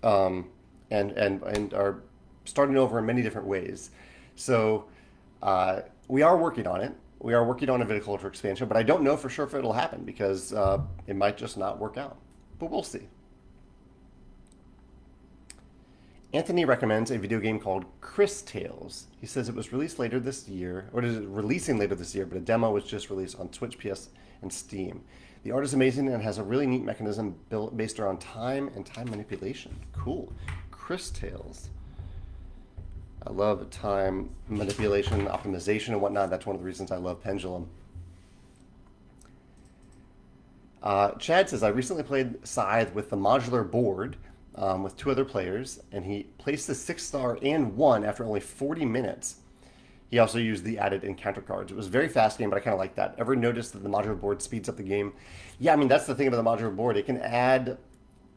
and are starting over in many different ways. So we are working on it. We are working on a viticulture expansion, but I don't know for sure if it'll happen because it might just not work out. But we'll see. Anthony recommends a video game called Chris Tales. He says it was released later this year, or is it releasing later this year, but a demo was just released on Twitch, PS, and Steam. The art is amazing and has a really neat mechanism built based around time and time manipulation. Cool. Chris Tales. I love time manipulation, optimization, and whatnot. That's one of the reasons I love Pendulum. Chad says, I recently played Scythe with the modular board. with two other players, and he placed the 6-star and won after only 40 minutes. He also used the added encounter cards. It was a very fast game, but I kind of like that. Ever noticed that the modular board speeds up the game? Yeah, I mean, that's the thing about the modular board. It can add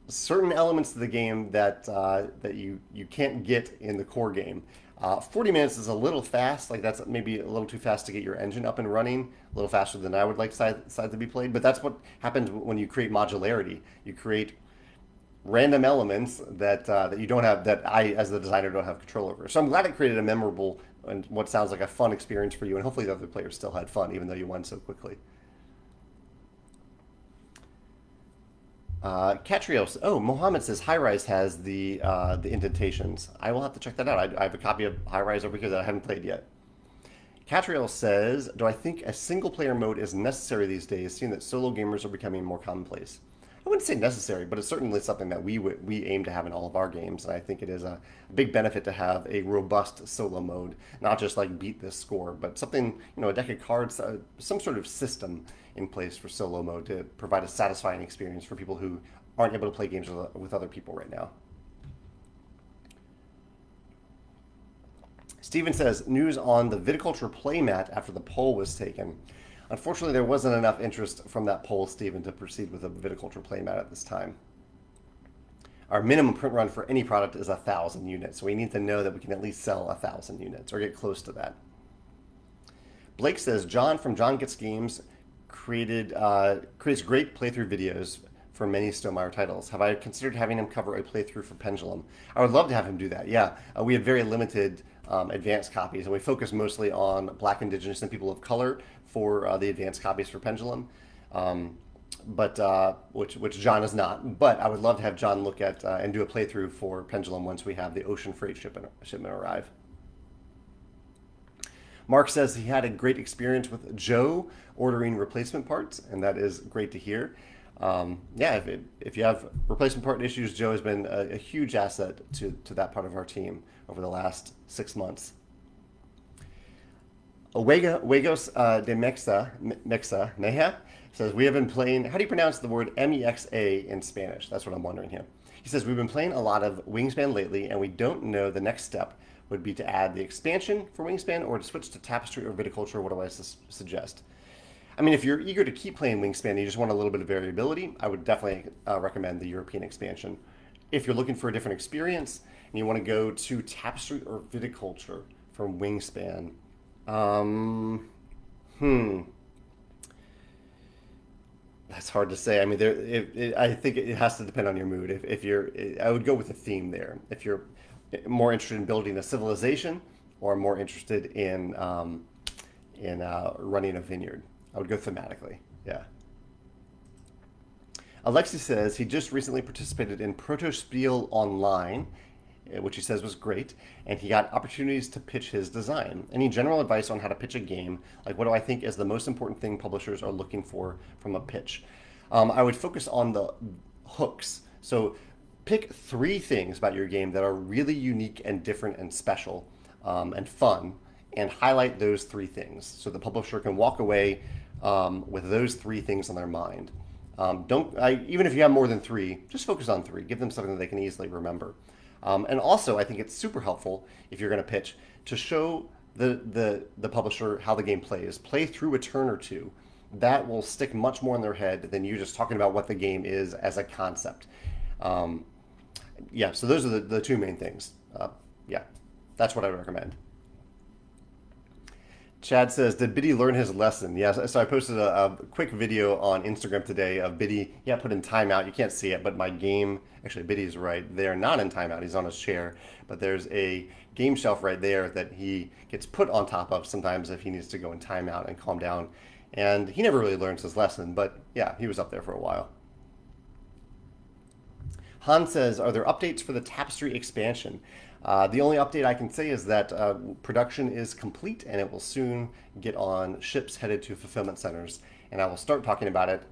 certain elements to the game that that you can't get in the core game. 40 minutes is a little fast. Like, that's maybe a little too fast to get your engine up and running. A little faster than I would like side to be played. But that's what happens when you create modularity. You create random elements that you don't have, that I, as the designer, don't have control over. So I'm glad it created a memorable and what sounds like a fun experience for you, and hopefully the other players still had fun, even though you won so quickly. Catrios. Oh, Mohammed says High Rise has the indentations. I will have to check that out. I have a copy of High Rise over here that I haven't played yet. Catriel says, do I think a single player mode is necessary these days, seeing that solo gamers are becoming more commonplace? I wouldn't say necessary, but it's certainly something that we aim to have in all of our games, and I think it is a big benefit to have a robust solo mode, not just like beat this score, but something, a deck of cards, some sort of system in place for solo mode to provide a satisfying experience for people who aren't able to play games with other people right now. Steven says, news on the viticulture playmat after the poll was taken. Unfortunately, there wasn't enough interest from that poll, Stephen, to proceed with a viticulture playmat at this time. Our minimum print run for any product is 1,000 units, so we need to know that we can at least sell 1,000 units or get close to that. Blake says, John from John Gets Games creates great playthrough videos for many Stonemaier titles. Have I considered having him cover a playthrough for Pendulum? I would love to have him do that, yeah. We have very limited advanced copies, and we focus mostly on Black, Indigenous, and people of color for the advanced copies for Pendulum, which John is not. But I would love to have John look at and do a playthrough for Pendulum once we have the ocean freight shipment arrive. Mark says he had a great experience with Joe ordering replacement parts, and that is great to hear. If you have replacement part issues, Joe has been a huge asset to that part of our team over the last 6 months. Wegos de Mexa says, we have been playing, how do you pronounce the word MEXA in Spanish? That's what I'm wondering here. He says, we've been playing a lot of Wingspan lately, and we don't know the next step would be to add the expansion for Wingspan or to switch to Tapestry or Viticulture. What do I suggest? I mean, if you're eager to keep playing Wingspan and you just want a little bit of variability, I would definitely recommend the European expansion. If you're looking for a different experience and you want to go to Tapestry or Viticulture from Wingspan, that's hard to say. I mean, I think it has to depend on your mood. I would go with a theme there. If you're more interested in building a civilization or more interested in running a vineyard, I would go thematically. Yeah. Alexis says he just recently participated in Protospiel Online, which he says was great, and he got opportunities to pitch his design. Any general advice on how to pitch a game? Like, what do I think is the most important thing publishers are looking for from a pitch? I would focus on the hooks. So pick 3 things about your game that are really unique and different and special and fun, and highlight those 3 things so the publisher can walk away with those 3 things on their mind. Even if you have more than 3, just focus on 3. Give them something that they can easily remember. And also, I think it's super helpful if you're going to pitch to show the publisher how the game plays. Play through a turn or 2. That will stick much more in their head than you just talking about what the game is as a concept. So those are the 2 main things. That's what I recommend. Chad says, did Biddy learn his lesson? Yes, so I posted a quick video on Instagram today of Biddy, put in timeout. You can't see it, but my game, actually Biddy's right there, not in timeout, he's on his chair, but there's a game shelf right there that he gets put on top of sometimes if he needs to go in timeout and calm down. And he never really learns his lesson, but yeah, he was up there for a while. Han says, are there updates for the Tapestry expansion? The only update I can say is that production is complete and it will soon get on ships headed to fulfillment centers. And I will start talking about it.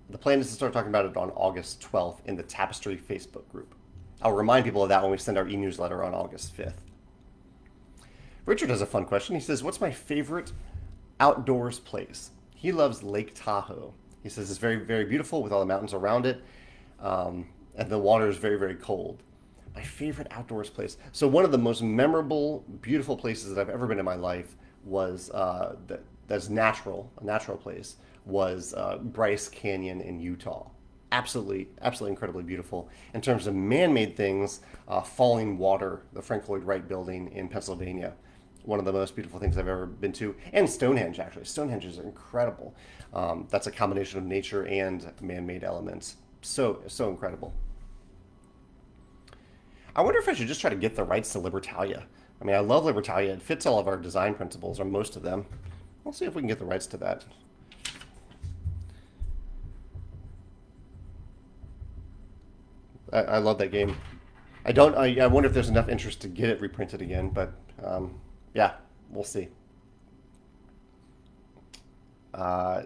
The plan is to start talking about it on August 12th in the Tapestry Facebook group. I'll remind people of that when we send our e-newsletter on August 5th. Richard has a fun question. He says, what's my favorite outdoors place? He loves Lake Tahoe. He says it's very, very beautiful with all the mountains around it. and the water is very, very cold. My favorite outdoors place. So one of the most memorable, beautiful places that I've ever been in my life was that's natural, a natural place was Bryce Canyon in Utah. Absolutely, absolutely incredibly beautiful. In terms of man-made things, Falling Water, the Frank Lloyd Wright building in Pennsylvania, one of the most beautiful things I've ever been to, and Stonehenge actually. Stonehenge is incredible. That's a combination of nature and man-made elements. So incredible. I wonder if I should just try to get the rights to Libertalia. I mean, I love Libertalia. It fits all of our design principles, or most of them. We'll see if we can get the rights to that. I love that game. I don't. I wonder if there's enough interest to get it reprinted again, but yeah, we'll see. Uh,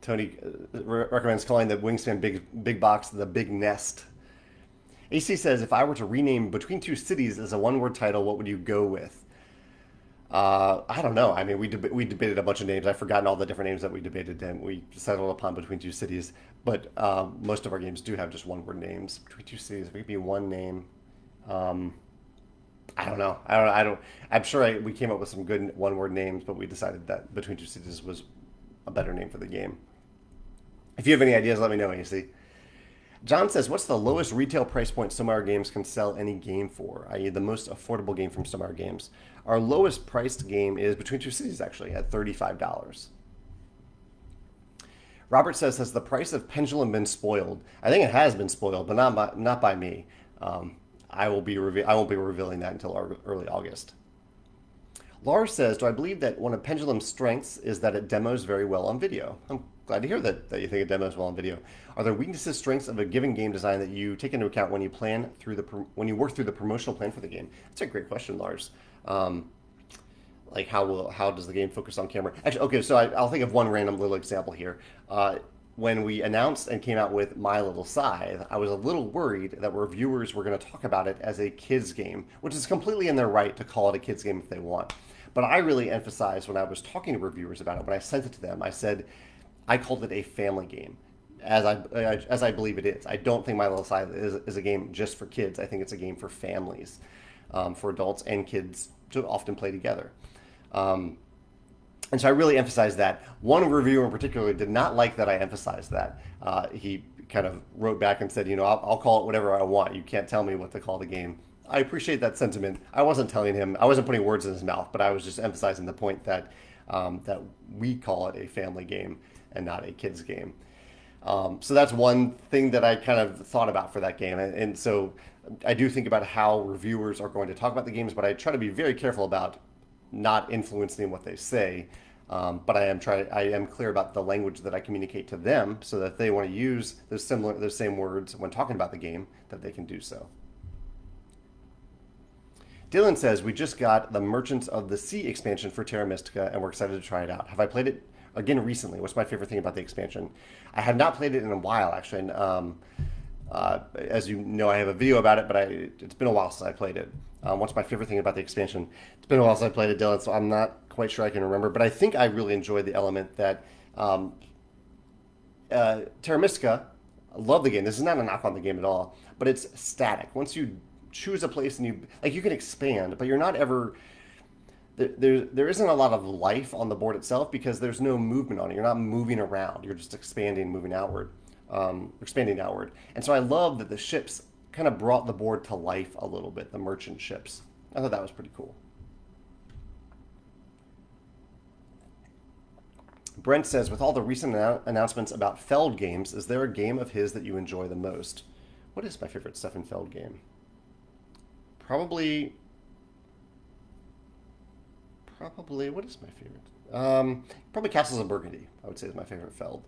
Tony recommends calling the Wingspan Big Box the Big Nest. AC says, if I were to rename Between Two Cities as a one-word title, what would you go with? I don't know. I mean, we debated a bunch of names. I've forgotten all the different names that we debated, and we settled upon Between Two Cities. But most of our games do have just one-word names. Between Two Cities, if it could be one name. Um, I don't know. I don't. I'm sure we came up with some good one-word names, but we decided that Between Two Cities was a better name for the game. If you have any ideas, let me know, AC. John says, what's the lowest retail price point Stonemaier Games can sell any game for, i.e. the most affordable game from Stonemaier Games? Our lowest priced game is Between Two Cities, actually, at $35. Robert says, has the price of Pendulum been spoiled? I think it has been spoiled, but not by me. I won't be revealing that until early August. Lars says, do I believe that one of Pendulum's strengths is that it demos very well on video? I'm glad to hear that you think it demos well on video. Are there weaknesses, strengths of a given game design that you take into account when you when you work through the promotional plan for the game? That's a great question, Lars. Like how does the game focus on camera? Actually, okay, so I'll think of one random little example here. When we announced and came out with My Little Scythe, I was a little worried that reviewers were going to talk about it as a kids game, which is completely in their right to call it a kids game if they want. But I really emphasized when I was talking to reviewers about it, when I sent it to them, I said I called it a family game, as I believe it is. I don't think My Little Scythe is a game just for kids. I think it's a game for families, for adults and kids to often play together. And so I really emphasized that. One reviewer in particular did not like that I emphasized that. He kind of wrote back and said, I'll call it whatever I want. You can't tell me what to call the game. I appreciate that sentiment. I wasn't telling him, I wasn't putting words in his mouth, but I was just emphasizing the point that that we call it a family game and not a kids game. So that's one thing that I kind of thought about for that game. And so I do think about how reviewers are going to talk about the games, but I try to be very careful about not influencing what they say. But I am clear about the language that I communicate to them, so that if they want to use those same words when talking about the game, that they can do so. Dylan says, we just got the Merchants of the Sea expansion for Terra Mystica, and we're excited to try it out. Have I played it again recently? What's my favorite thing about the expansion? I have not played it in a while, actually. And, as you know, I have a video about it, but it's been a while since I played it. What's my favorite thing about the expansion? It's been a while since I played it, Dylan, so I'm not quite sure I can remember. But I think I really enjoyed the element that Terra Mystica, I love the game. This is not a knock on the game at all, but it's static. Once you choose a place and you can expand, but you're not ever there isn't a lot of life on the board itself because there's no movement on it. You're not moving around. You're just expanding, moving outward, expanding outward. And so I love that the ships kind of brought the board to life a little bit. The merchant ships. I thought that was pretty cool. Brent says, with all the recent announcements about Feld games, is there a game of his that you enjoy the most? What is my favorite Stefan Feld game? Probably, what is my favorite? Probably Castles of Burgundy, I would say is my favorite Feld.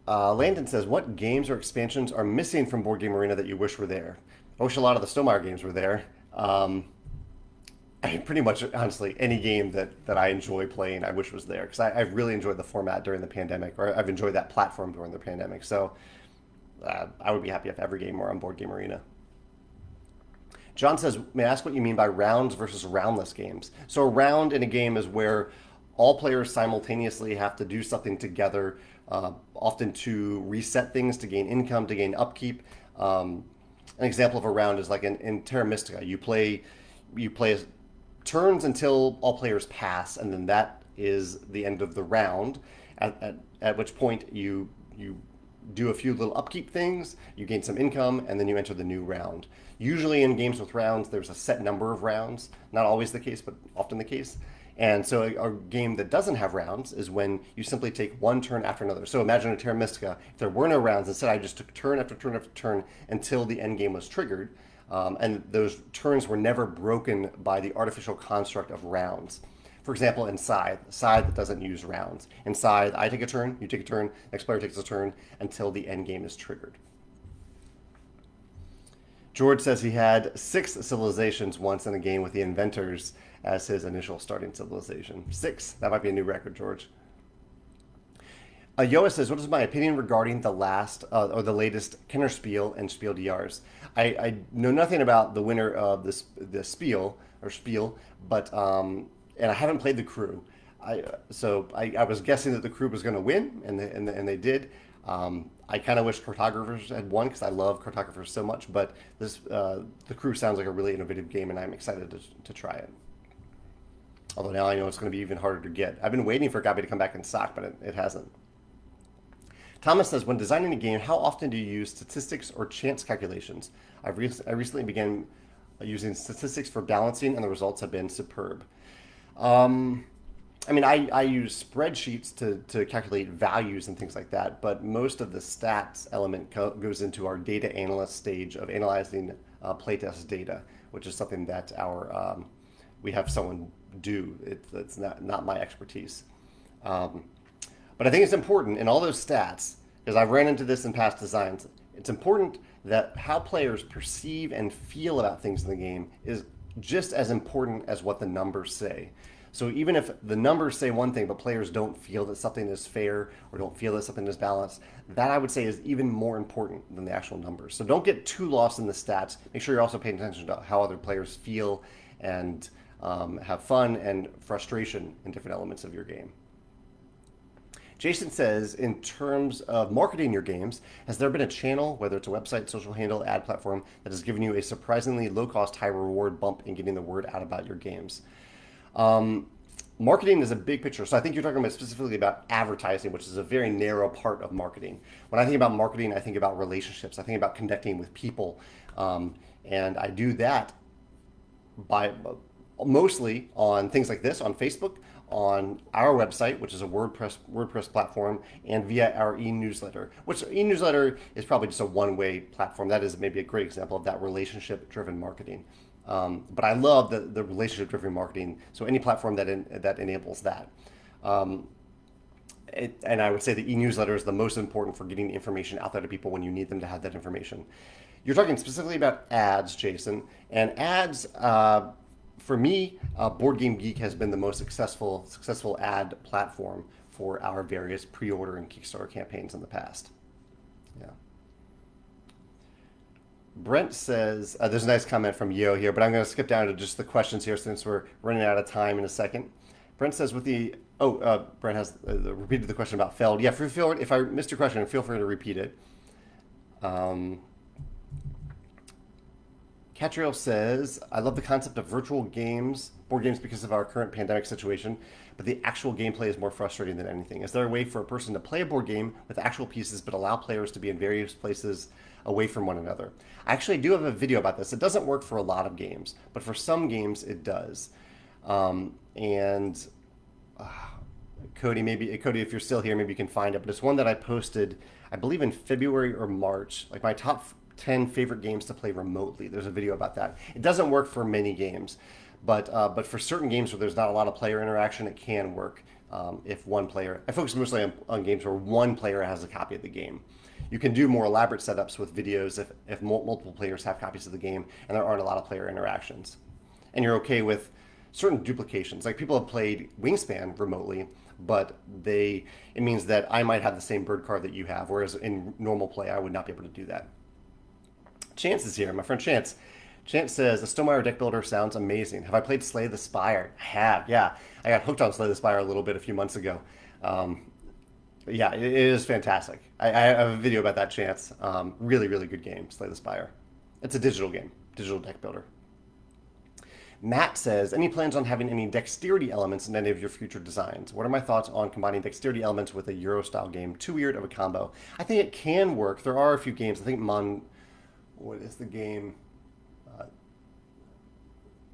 Landon says, what games or expansions are missing from Board Game Arena that you wish were there? I wish a lot of the Stonemaier games were there. I pretty much, honestly, any game that I enjoy playing, I wish was there. Because I've really enjoyed the format during the pandemic, or I've enjoyed that platform during the pandemic. So I would be happy if every game were on Board Game Arena. John says, may I ask what you mean by rounds versus roundless games? So a round in a game is where All players simultaneously have to do something together, often to reset things, to gain income, to gain upkeep. An example of a round is like in Terra Mystica. You play turns until all players pass, and then that is the end of the round. At which point you do a few little upkeep things, you gain some income, and then you enter the new round. Usually in games with rounds, there's a set number of rounds. Not always the case, but often the case. And so a game that doesn't have rounds is when you simply take one turn after another. So imagine a Terra Mystica. If there were no rounds, instead I just took turn after turn after turn until the end game was triggered. And those turns were never broken by the artificial construct of rounds. For example, in Scythe that doesn't use rounds. In Scythe, I take a turn, you take a turn, next player takes a turn until the end game is triggered. George says he had 6 civilizations once in a game with the Inventors as his initial starting civilization. 6. That might be a new record, George. Yoa says, what is my opinion regarding the latest Kennerspiel and Spiel des Jahres? I know nothing about the winner of the Spiel, but and I haven't played the crew. I was guessing that the crew was going to win, and they did. I kind of wish Cartographers had won because I love Cartographers so much, but the crew sounds like a really innovative game, and I'm excited to try it. Although now I know it's going to be even harder to get. I've been waiting for Gabi to come back in stock, but it hasn't. Thomas says, when designing a game, how often do you use statistics or chance calculations? I recently began using statistics for balancing, and the results have been superb. I use spreadsheets to calculate values and things like that, but most of the stats element goes into our data analyst stage of analyzing playtest data, which is something that we have someone do. It's not my expertise. But I think it's important in all those stats, because I've ran into this in past designs, it's important that how players perceive and feel about things in the game is just as important as what the numbers say. So even if the numbers say one thing, but players don't feel that something is fair or don't feel that something is balanced, that I would say is even more important than the actual numbers. So don't get too lost in the stats. Make sure you're also paying attention to how other players feel and have fun and frustration in different elements of your game. Jason says, in terms of marketing your games, has there been a channel, whether it's a website, social handle, ad platform, that has given you a surprisingly low-cost, high-reward bump in getting the word out about your games? Marketing is a big picture. So I think you're talking about specifically about advertising, which is a very narrow part of marketing. When I think about marketing, I think about relationships. I think about connecting with people. And I do that by mostly on things like this, on Facebook, on our website, which is a WordPress platform, and via our e-newsletter, which e-newsletter is probably just a one-way platform. That is maybe a great example of that relationship-driven marketing. But I love the relationship-driven marketing, so any platform that enables that. And I would say the e-newsletter is the most important for getting information out there to people when you need them to have that information. You're talking specifically about ads, Jason, and ads, for me, Board Game Geek has been the most successful ad platform for our various pre-order and Kickstarter campaigns in the past. Yeah. Brent says, there's a nice comment from Yo here, but I'm going to skip down to just the questions here since we're running out of time in a second. Brent says, Brent has repeated the question about Feld. Yeah, if I missed your question, feel free to repeat it. Catriel says, I love the concept of virtual games, board games, because of our current pandemic situation, but the actual gameplay is more frustrating than anything. Is there a way for a person to play a board game with actual pieces but allow players to be in various places away from one another? I actually do have a video about this. It doesn't work for a lot of games, but for some games it does. Cody, if you're still here, maybe you can find it, but it's one that I posted, I believe in February or March, like my top 10 favorite games to play remotely. There's a video about that. It doesn't work for many games, but for certain games where there's not a lot of player interaction, it can work. If one player, I focus mostly on games where one player has a copy of the game. You can do more elaborate setups with videos if multiple players have copies of the game and there aren't a lot of player interactions. And you're okay with certain duplications. Like people have played Wingspan remotely, but it means that I might have the same bird card that you have, whereas in normal play I would not be able to do that. Chance is here, my friend Chance. Chance says, the Stonemaier deck builder sounds amazing. Have I played Slay the Spire? I have, yeah. I got hooked on Slay the Spire a little bit a few months ago. Um, yeah, it is fantastic. I have a video about that, Chance. Really, really good game, Slay the Spire. It's a digital game, digital deck builder. Matt says, any plans on having any dexterity elements in any of your future designs? What are my thoughts on combining dexterity elements with a Euro-style game? Too weird of a combo. I think it can work. There are a few games. I think what is the game?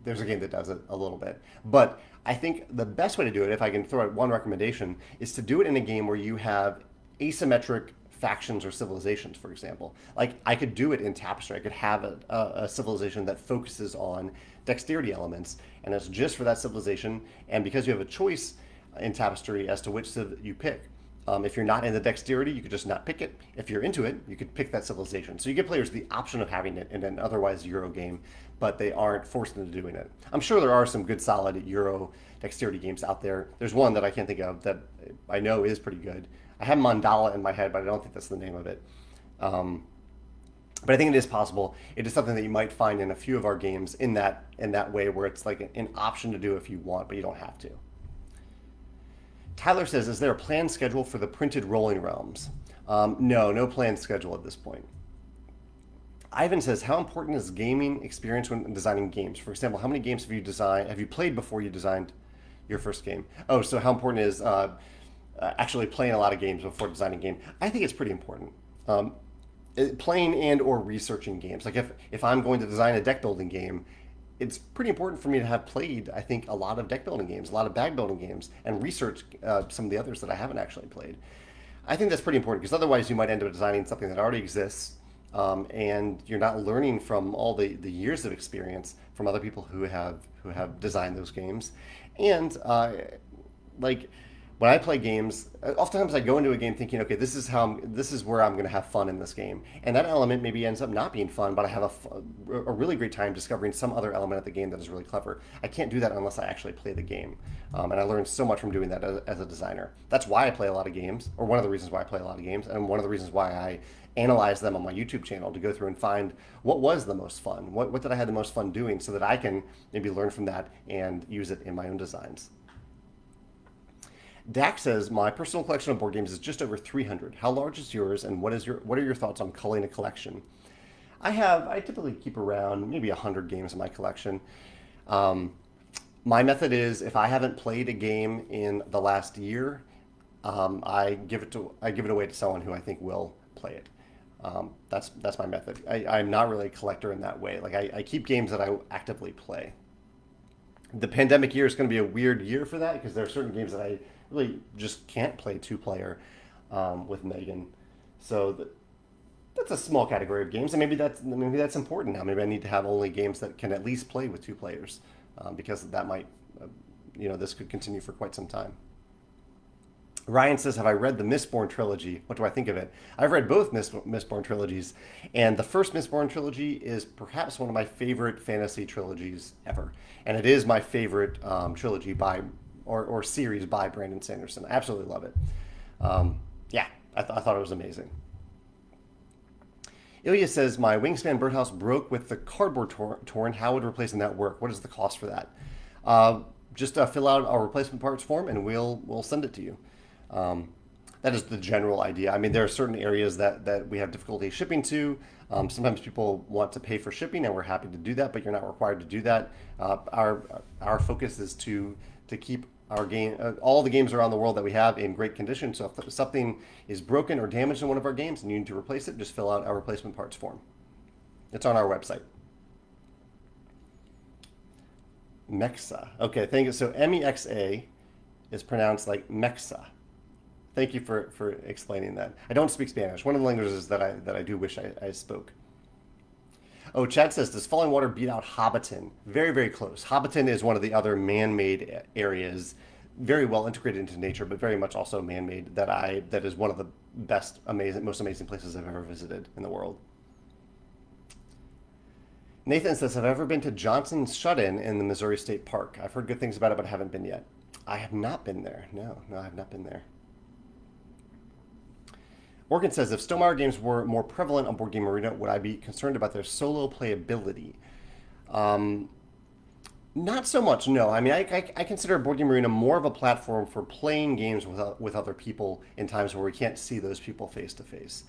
There's a game that does it a little bit. But I think the best way to do it, if I can throw out one recommendation, is to do it in a game where you have asymmetric factions or civilizations, for example. Like, I could do it in Tapestry. I could have a civilization that focuses on dexterity elements, and it's just for that civilization. And because you have a choice in Tapestry as to which civ you pick, if you're not in the dexterity, you could just not pick it. If you're into it, you could pick that civilization. So you give players the option of having it in an otherwise Euro game, but they aren't forced into doing it. I'm sure there are some good, solid Euro dexterity games out there. There's one that I can't think of that I know is pretty good. I have Mandala in my head, but I don't think that's the name of it. But I think it is possible. It is something that you might find in a few of our games in that way, where it's like an option to do if you want, but you don't have to. Tyler says, is there a planned schedule for the printed Rolling Realms? No planned schedule at this point. Ivan says, how important is gaming experience when designing games? For example, how many games have you played before you designed your first game? Oh, so how important is actually playing a lot of games before designing a game? I think it's pretty important. Playing and or researching games. Like if I'm going to design a deck building game, it's pretty important for me to have played, I think, a lot of deck building games, a lot of bag building games, and research some of the others that I haven't actually played. I think that's pretty important because otherwise you might end up designing something that already exists, and you're not learning from all the years of experience from other people who have designed those games. And like when I play games, oftentimes I go into a game thinking, okay, this is where I'm going to have fun in this game, and that element maybe ends up not being fun, but I have a really great time discovering some other element of the game that is really clever. I can't do that unless I actually play the game, and I learned so much from doing that as a designer. That's why I play a lot of games, or one of the reasons why I play a lot of games, and one of the reasons why I analyze them on my YouTube channel to go through and find what was the most fun, what did I have the most fun doing, so that I can maybe learn from that and use it in my own designs. Dak says, my personal collection of board games is just over 300. How large is yours, and what are your thoughts on culling a collection? I typically keep around maybe 100 games in my collection. My method is, if I haven't played a game in the last year, I give it away to someone who I think will play it. That's my method. I'm not really a collector in that way. Like I keep games that I actively play. The pandemic year is going to be a weird year for that because there are certain games that I really just can't play two-player with Megan. So that's a small category of games, and maybe that's important now. Maybe I need to have only games that can at least play with two players because that might, this could continue for quite some time. Ryan says, have I read the Mistborn trilogy? What do I think of it? I've read both Mistborn trilogies, and the first Mistborn trilogy is perhaps one of my favorite fantasy trilogies ever. And it is my favorite trilogy or series by Brandon Sanderson. I absolutely love it. I thought it was amazing. Ilya says, my Wingspan birdhouse broke with the cardboard torn. How would replacing that work? What is the cost for that? Just fill out our replacement parts form, and we'll send it to you. That is the general idea. I mean, there are certain areas that we have difficulty shipping to. Sometimes people want to pay for shipping, and we're happy to do that, but you're not required to do that. Our focus is to keep our game, all the games around the world that we have, in great condition. So if something is broken or damaged in one of our games and you need to replace it, just fill out our replacement parts form. It's on our website. Mexa. Okay, thank you. So MEXA is pronounced like Mexa. Thank you for explaining that. I don't speak Spanish. One of the languages that I do wish I spoke. Oh, Chad says, does Falling Water beat out Hobbiton? Very, very close. Hobbiton is one of the other man-made areas, very well integrated into nature, but very much also man-made, that is one of the most amazing places I've ever visited in the world. Nathan says, have I ever been to Johnson's Shut-In in the Missouri State Park? I've heard good things about it, but haven't been yet. I have not been there. No, I have not been there. Morgan says, if Stonemaier games were more prevalent on Board Game Arena, would I be concerned about their solo playability? Not so much, no. I mean, I consider Board Game Arena more of a platform for playing games with other people in times where we can't see those people face to face.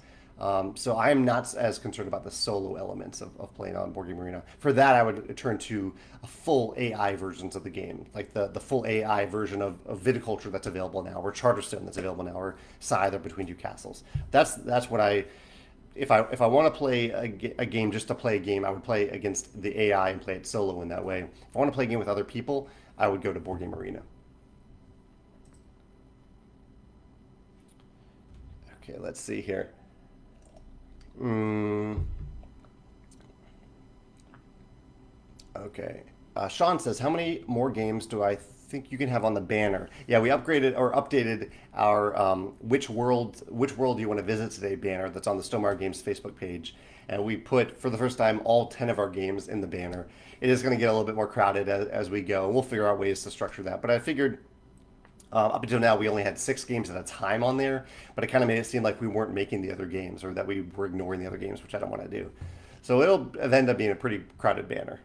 So I am not as concerned about the solo elements of playing on Board Game Arena. For that, I would turn to a full AI versions of the game, like the full AI version of Viticulture that's available now, or Charterstone that's available now, or Scythe or Between Two Castles. That's what I if I want to play a game just to play a game, I would play against the AI and play it solo in that way. If I want to play a game with other people, I would go to Board Game Arena. Okay, let's see here. Mm, okay. Sean says, how many more games do I think you can have on the banner? Yeah, we upgraded or updated our which world do you want to visit today banner that's on the Stonemaier Games Facebook page, and we put for the first time all 10 of our games in the banner. It is going to get a little bit more crowded as we go, and we'll figure out ways to structure that. But I figured up until now, we only had 6 games at a time on there, but it kind of made it seem like we weren't making the other games or that we were ignoring the other games, which I don't want to do. So it'll end up being a pretty crowded banner.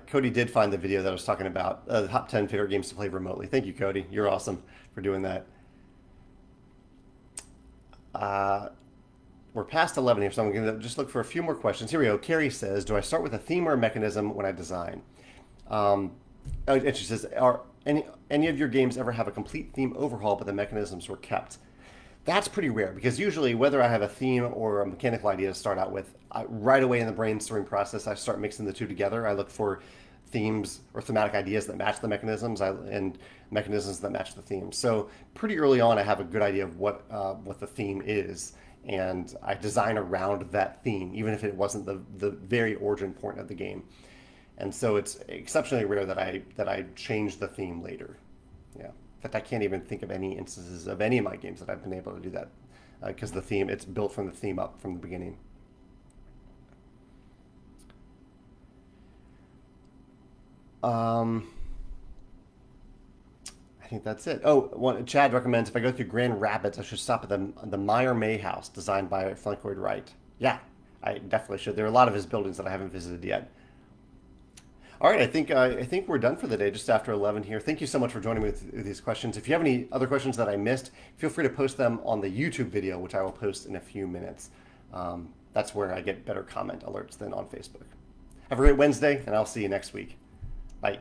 Cody did find the video that I was talking about, the top 10 favorite games to play remotely. Thank you, Cody. You're awesome for doing that. Uh, we're past 11 here, so I'm going to just look for a few more questions. Here we go. Carrie says, do I start with a theme or a mechanism when I design? Um, and she says, are any of your games ever have a complete theme overhaul, but the mechanisms were kept? That's pretty rare because usually, whether I have a theme or a mechanical idea to start out with, right away in the brainstorming process, I start mixing the two together. I look for themes or thematic ideas that match the mechanisms and mechanisms that match the themes. So pretty early on, I have a good idea of what the theme is, and I design around that theme, even if it wasn't the very origin point of the game. And so it's exceptionally rare that I change the theme later. Yeah. In fact, I can't even think of any instances of any of my games that I've been able to do that because the theme it's built from the theme up from the beginning. Um, I think that's it. Chad recommends if I go through Grand Rapids, I should stop at the Meyer May House, designed by Frank Lloyd Wright. Yeah, I definitely should. There are a lot of his buildings that I haven't visited yet. All right, I think we're done for the day, just after 11 here. Thank you so much for joining me with these questions. If you have any other questions that I missed, feel free to post them on the YouTube video, which I will post in a few minutes. That's where I get better comment alerts than on Facebook. Have a great Wednesday, and I'll see you next week. Bye.